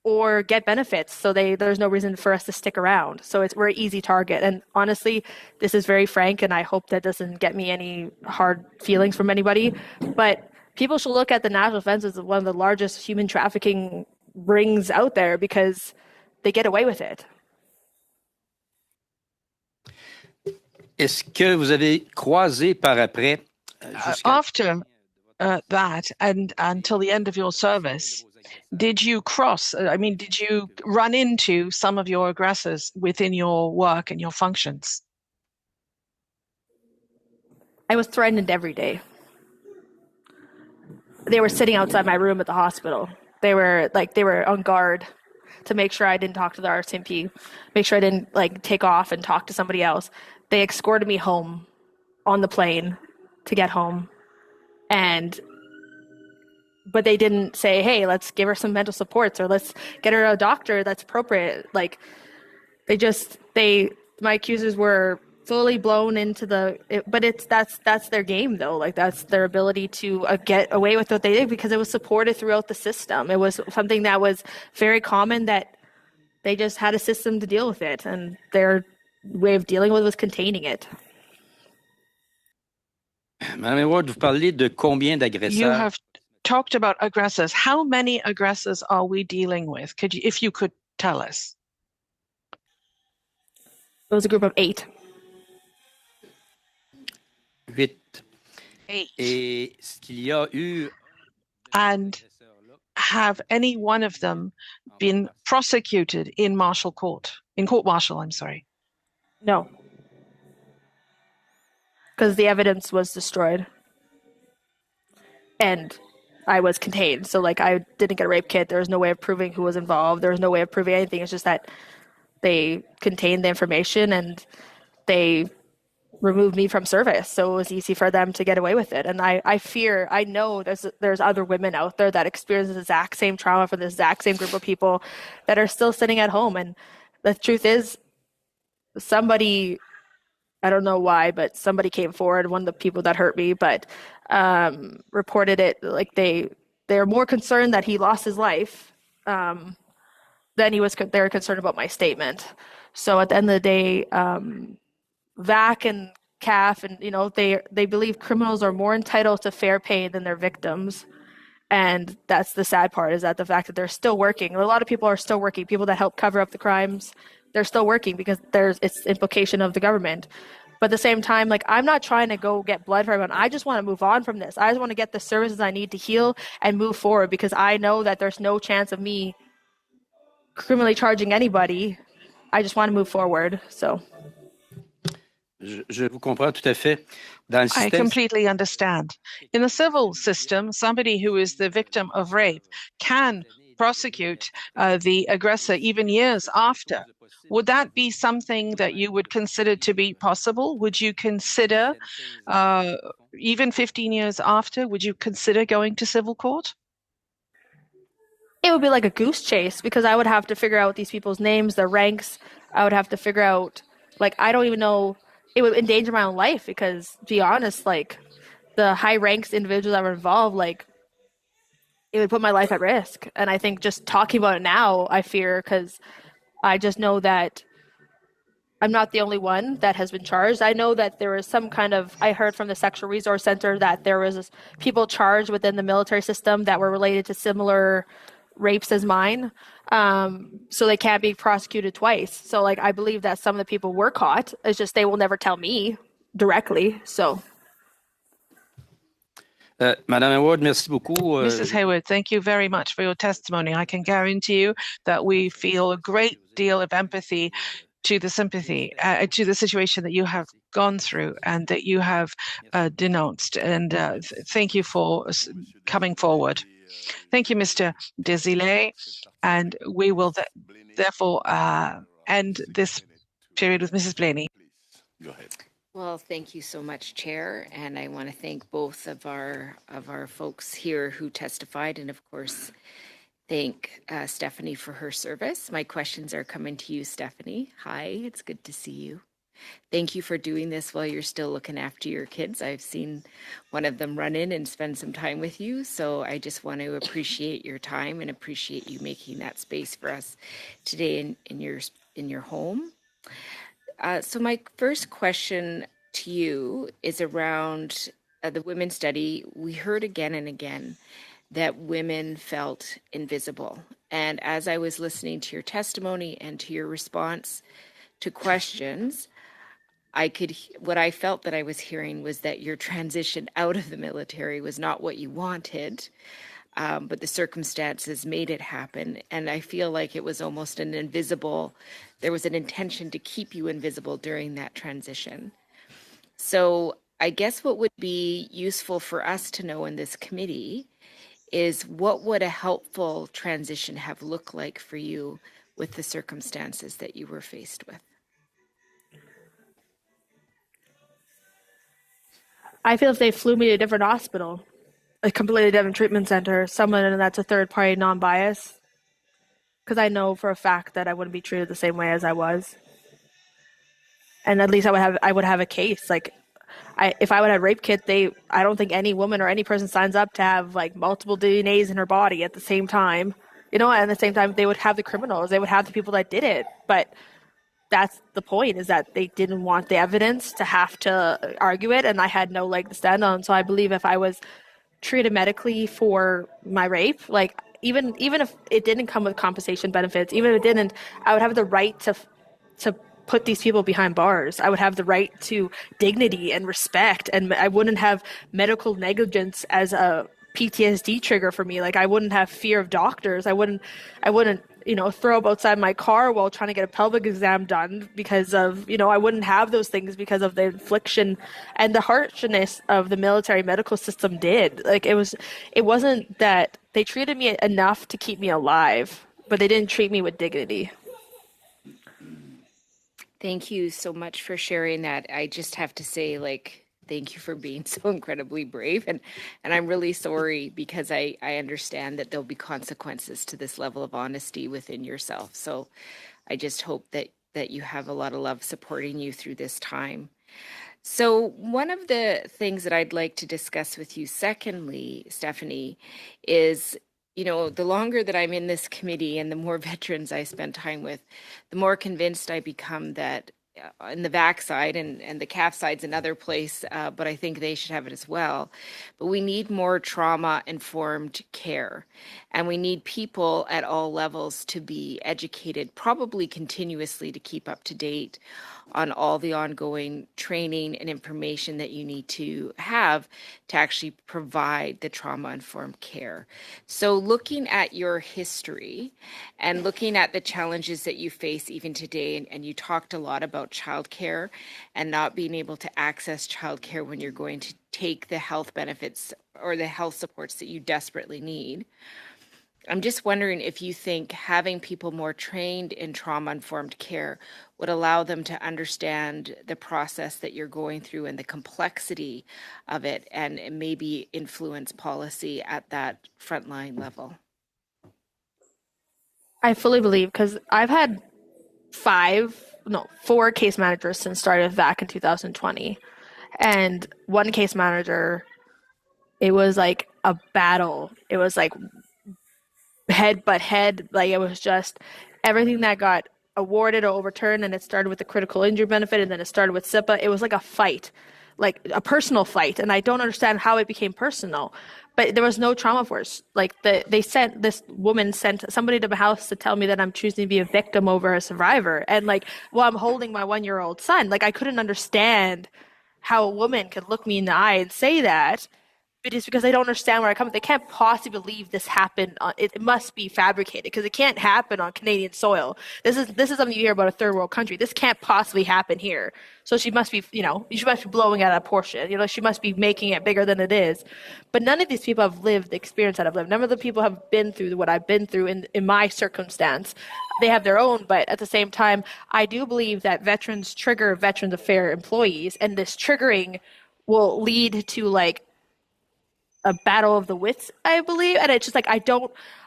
or get benefits. So there's no reason for us to stick around. So we're an easy target. And honestly, this is very frank, and I hope that doesn't get me any hard feelings from anybody. But people should look at the national defense as one of the largest human trafficking rings out there because they get away with it. Est-ce que vous avez croisé par après After that and until the end of your service, did you did you run into some of your aggressors within your work and your functions? I was threatened every day. They were sitting outside my room at the hospital. They were on guard to make sure I didn't talk to the RCMP, make sure I didn't take off and talk to somebody else. They escorted me home on the plane to get home. But they didn't say, hey, let's give her some mental supports or let's get her a doctor that's appropriate. My accusers were fully blown into that's their game though. That's their ability to get away with what they did because it was supported throughout the system. It was something that was very common that they just had a system to deal with it, and their way of dealing with it was containing it. Madame Hayward, vous parlez de combien d'agresseurs? You have talked about aggressors. How many aggressors are we dealing with? If you could tell us. It was a group of 8. 8. Et ce qu'il y a eu... And have any one of them been prosecuted in court martial, I'm sorry? No. Because the evidence was destroyed. And I was contained. So I didn't get a rape kit. There was no way of proving who was involved. There was no way of proving anything. It's just that they contained the information and they removed me from service. So it was easy for them to get away with it. And I know there's other women out there that experience the exact same trauma from the exact same group of people that are still sitting at home. And the truth is, somebody, I don't know why, but somebody came forward, one of the people that hurt me, but reported it they're more concerned that he lost his life than they were concerned about my statement. So at the end of the day, VAC and CAF and they believe criminals are more entitled to fair pay than their victims. And that's the sad part, is that the fact that they're still working. A lot of people are still working. People that help cover up the crimes, they're still working because it's implication of the government. But at the same time, I'm not trying to go get blood for everyone. I just want to move on from this. I just want to get the services I need to heal and move forward because I know that there's no chance of me criminally charging anybody. I just want to move forward. So. Je vous comprends tout à fait. I completely understand. In the civil system, somebody who is the victim of rape can prosecute the aggressor even years after. Would that be something that you would consider to be possible? Would you consider, even 15 years after, would you consider going to civil court? It would be like a goose chase because I would have to figure out these people's names, their ranks. I would have to figure out, I don't even know. It would endanger my own life because, to be honest, the high ranks individuals that were involved, it would put my life at risk. And I think just talking about it now, I fear because I just know that I'm not the only one that has been charged. I know that there was I heard from the Sexual Resource Center that there was people charged within the military system that were related to similar rapes as mine. So they can't be prosecuted twice. So I believe that some of the people were caught. It's just they will never tell me directly. So. Madame Hayward, merci beaucoup. Mrs. Hayward, thank you very much for your testimony. I can guarantee you that we feel a great deal of empathy to the situation that you have gone through and that you have denounced. And thank you for coming forward. Thank you, Mr. Desilets. And we will therefore end this period with Mrs. Blaney. Go ahead. Well, thank you so much, Chair, and I want to thank both of our folks here who testified, and of course, thank Stephanie for her service. My questions are coming to you, Stephanie. Hi, it's good to see you. Thank you for doing this while you're still looking after your kids. I've seen one of them run in and spend some time with you, so I just want to appreciate your time and appreciate you making that space for us today in your home. So my first question to you is around the women's study, we heard again and again that women felt invisible. And as I was listening to your testimony and to your response to questions, what I felt that I was hearing was that your transition out of the military was not what you wanted, but the circumstances made it happen. And I feel like it was almost there was an intention to keep you invisible during that transition. So I guess what would be useful for us to know in this committee is what would a helpful transition have looked like for you with the circumstances that you were faced with? I feel if they flew me to a different hospital, a completely different treatment center, someone that's a third party non-bias, because I know for a fact that I wouldn't be treated the same way as I was. And at least I would have a case. Like if I would have rape kit, I don't think any woman or any person signs up to have like multiple DNAs in her body at the same time. And at the same time they would have the criminals, they would have the people that did it. But that's the point, is that they didn't want the evidence to have to argue it, and I had no leg to stand on. So I believe if I was treated medically for my rape, like even if it didn't come with compensation benefits, even if it didn't, I would have the right to put these people behind bars. I would have the right to dignity and respect, and I wouldn't have medical negligence as a PTSD trigger for me. Like I wouldn't have fear of doctors. I wouldn't throw up outside my car while trying to get a pelvic exam done because of, I wouldn't have those things because of the infliction and the harshness of the military medical system did. Like it wasn't that they treated me enough to keep me alive, but they didn't treat me with dignity. Thank you so much for sharing that. I just have to say, thank you for being so incredibly brave. And I'm really sorry, because I understand that there'll be consequences to this level of honesty within yourself. So I just hope that you have a lot of love supporting you through this time. So one of the things that I'd like to discuss with you, secondly, Stephanie, is the longer that I'm in this committee and the more veterans I spend time with, the more convinced I become that in the VAC side, and the CAF side's another place, but I think they should have it as well. But we need more trauma-informed care, and we need people at all levels to be educated, probably continuously, to keep up to date on all the ongoing training and information that you need to have to actually provide the trauma-informed care. So looking at your history and looking at the challenges that you face even today, and you talked a lot about childcare and not being able to access childcare when you're going to take the health benefits or the health supports that you desperately need. I'm just wondering if you think having people more trained in trauma-informed care would allow them to understand the process that you're going through and the complexity of it, and maybe influence policy at that frontline level. I fully believe, because I've had 4 case managers since started VAC in 2020. And one case manager, it was like a battle. It was like head butt head. Like it was just everything that got awarded or overturned, and it started with the critical injury benefit, and then it started with CIPA. It was like a fight, like a personal fight, and I don't understand how it became personal. But there was no trauma force. Like this woman sent somebody to my house to tell me that I'm choosing to be a victim over a survivor, and I'm holding my 1-year-old son. Like I couldn't understand how a woman could look me in the eye and say that. But it's because they don't understand where I come from. They can't possibly believe this happened. It must be fabricated, because it can't happen on Canadian soil. This is something you hear about a third world country. This can't possibly happen here. So she must be, she must be blowing out a portion. She must be making it bigger than it is. But none of these people have lived the experience that I've lived. None of the people have been through what I've been through in my circumstance. They have their own, but at the same time, I do believe that veterans trigger Veterans Affairs employees, and this triggering will lead to a battle of the wits, I believe. And it's just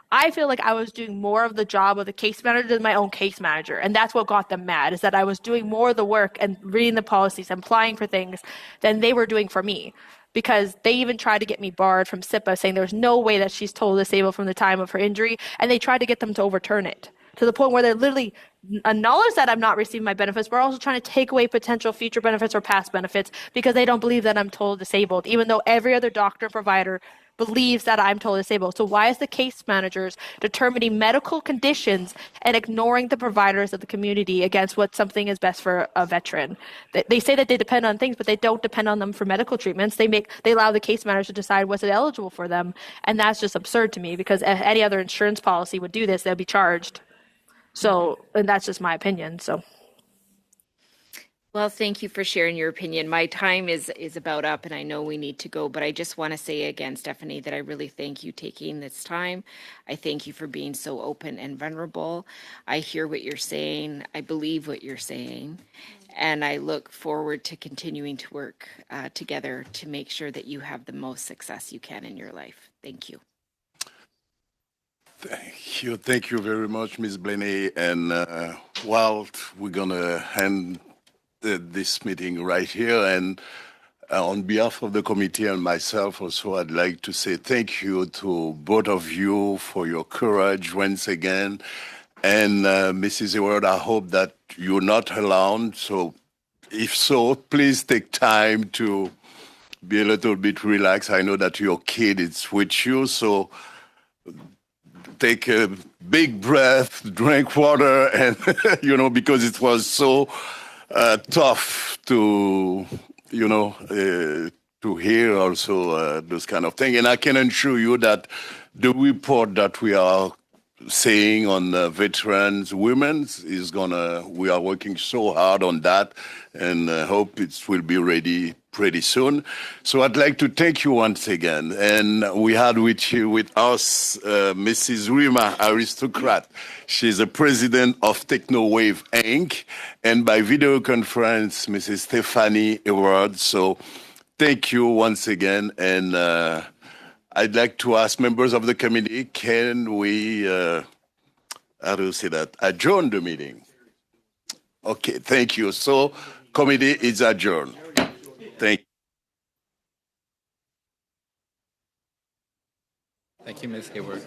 I feel like I was doing more of the job of the case manager than my own case manager. And that's what got them mad, is that I was doing more of the work and reading the policies and applying for things than they were doing for me. Because they even tried to get me barred from CIPA, saying there's no way that she's totally disabled from the time of her injury. And they tried to get them to overturn it. to the point where they're literally acknowledge that I'm not receiving my benefits, but are also trying to take away potential future benefits or past benefits because they don't believe that I'm totally disabled, even though every other doctor and provider believes that I'm totally disabled. So why is the case managers determining medical conditions and ignoring the providers of the community against what something is best for a veteran? They say that they depend on things, but they don't depend on them for medical treatments. They allow the case managers to decide what's eligible for them, and that's just absurd to me because if any other insurance policy would do this, they'll be charged. So, and that's just my opinion. So. Well, thank you for sharing your opinion. My time is about up and I know we need to go, but I just want to say again, Stephanie, that I really thank you taking this time. I thank you for being so open and vulnerable. I hear what you're saying. I believe what you're saying. And I look forward to continuing to work together to make sure that you have the most success you can in your life. Thank you. Thank you very much, Ms. Blaney. And Walt, we're going to end this meeting right here. And on behalf of the committee and myself also, I'd like to say thank you to both of you for your courage once again. And Mrs. Hayward, I hope that you're not alone. So if so, please take time to be a little bit relaxed. I know that your kid is with you, so take a big breath, drink water, and, because it was so tough to, to hear also those kind of things. And I can assure you that the report that we are saying on veterans, women's we are working so hard on that and hope it will be ready pretty soon. So I'd like to thank you once again. And we had with us Mrs. Rima Aristocrat. She's the president of TechnoWave Inc. And by video conference, Mrs. Stephanie Hayward. So thank you once again. And I'd like to ask members of the committee, can we, how do you say that, adjourn the meeting? Okay, thank you. So committee is adjourned. Thank you. Thank you, Ms. Hayward.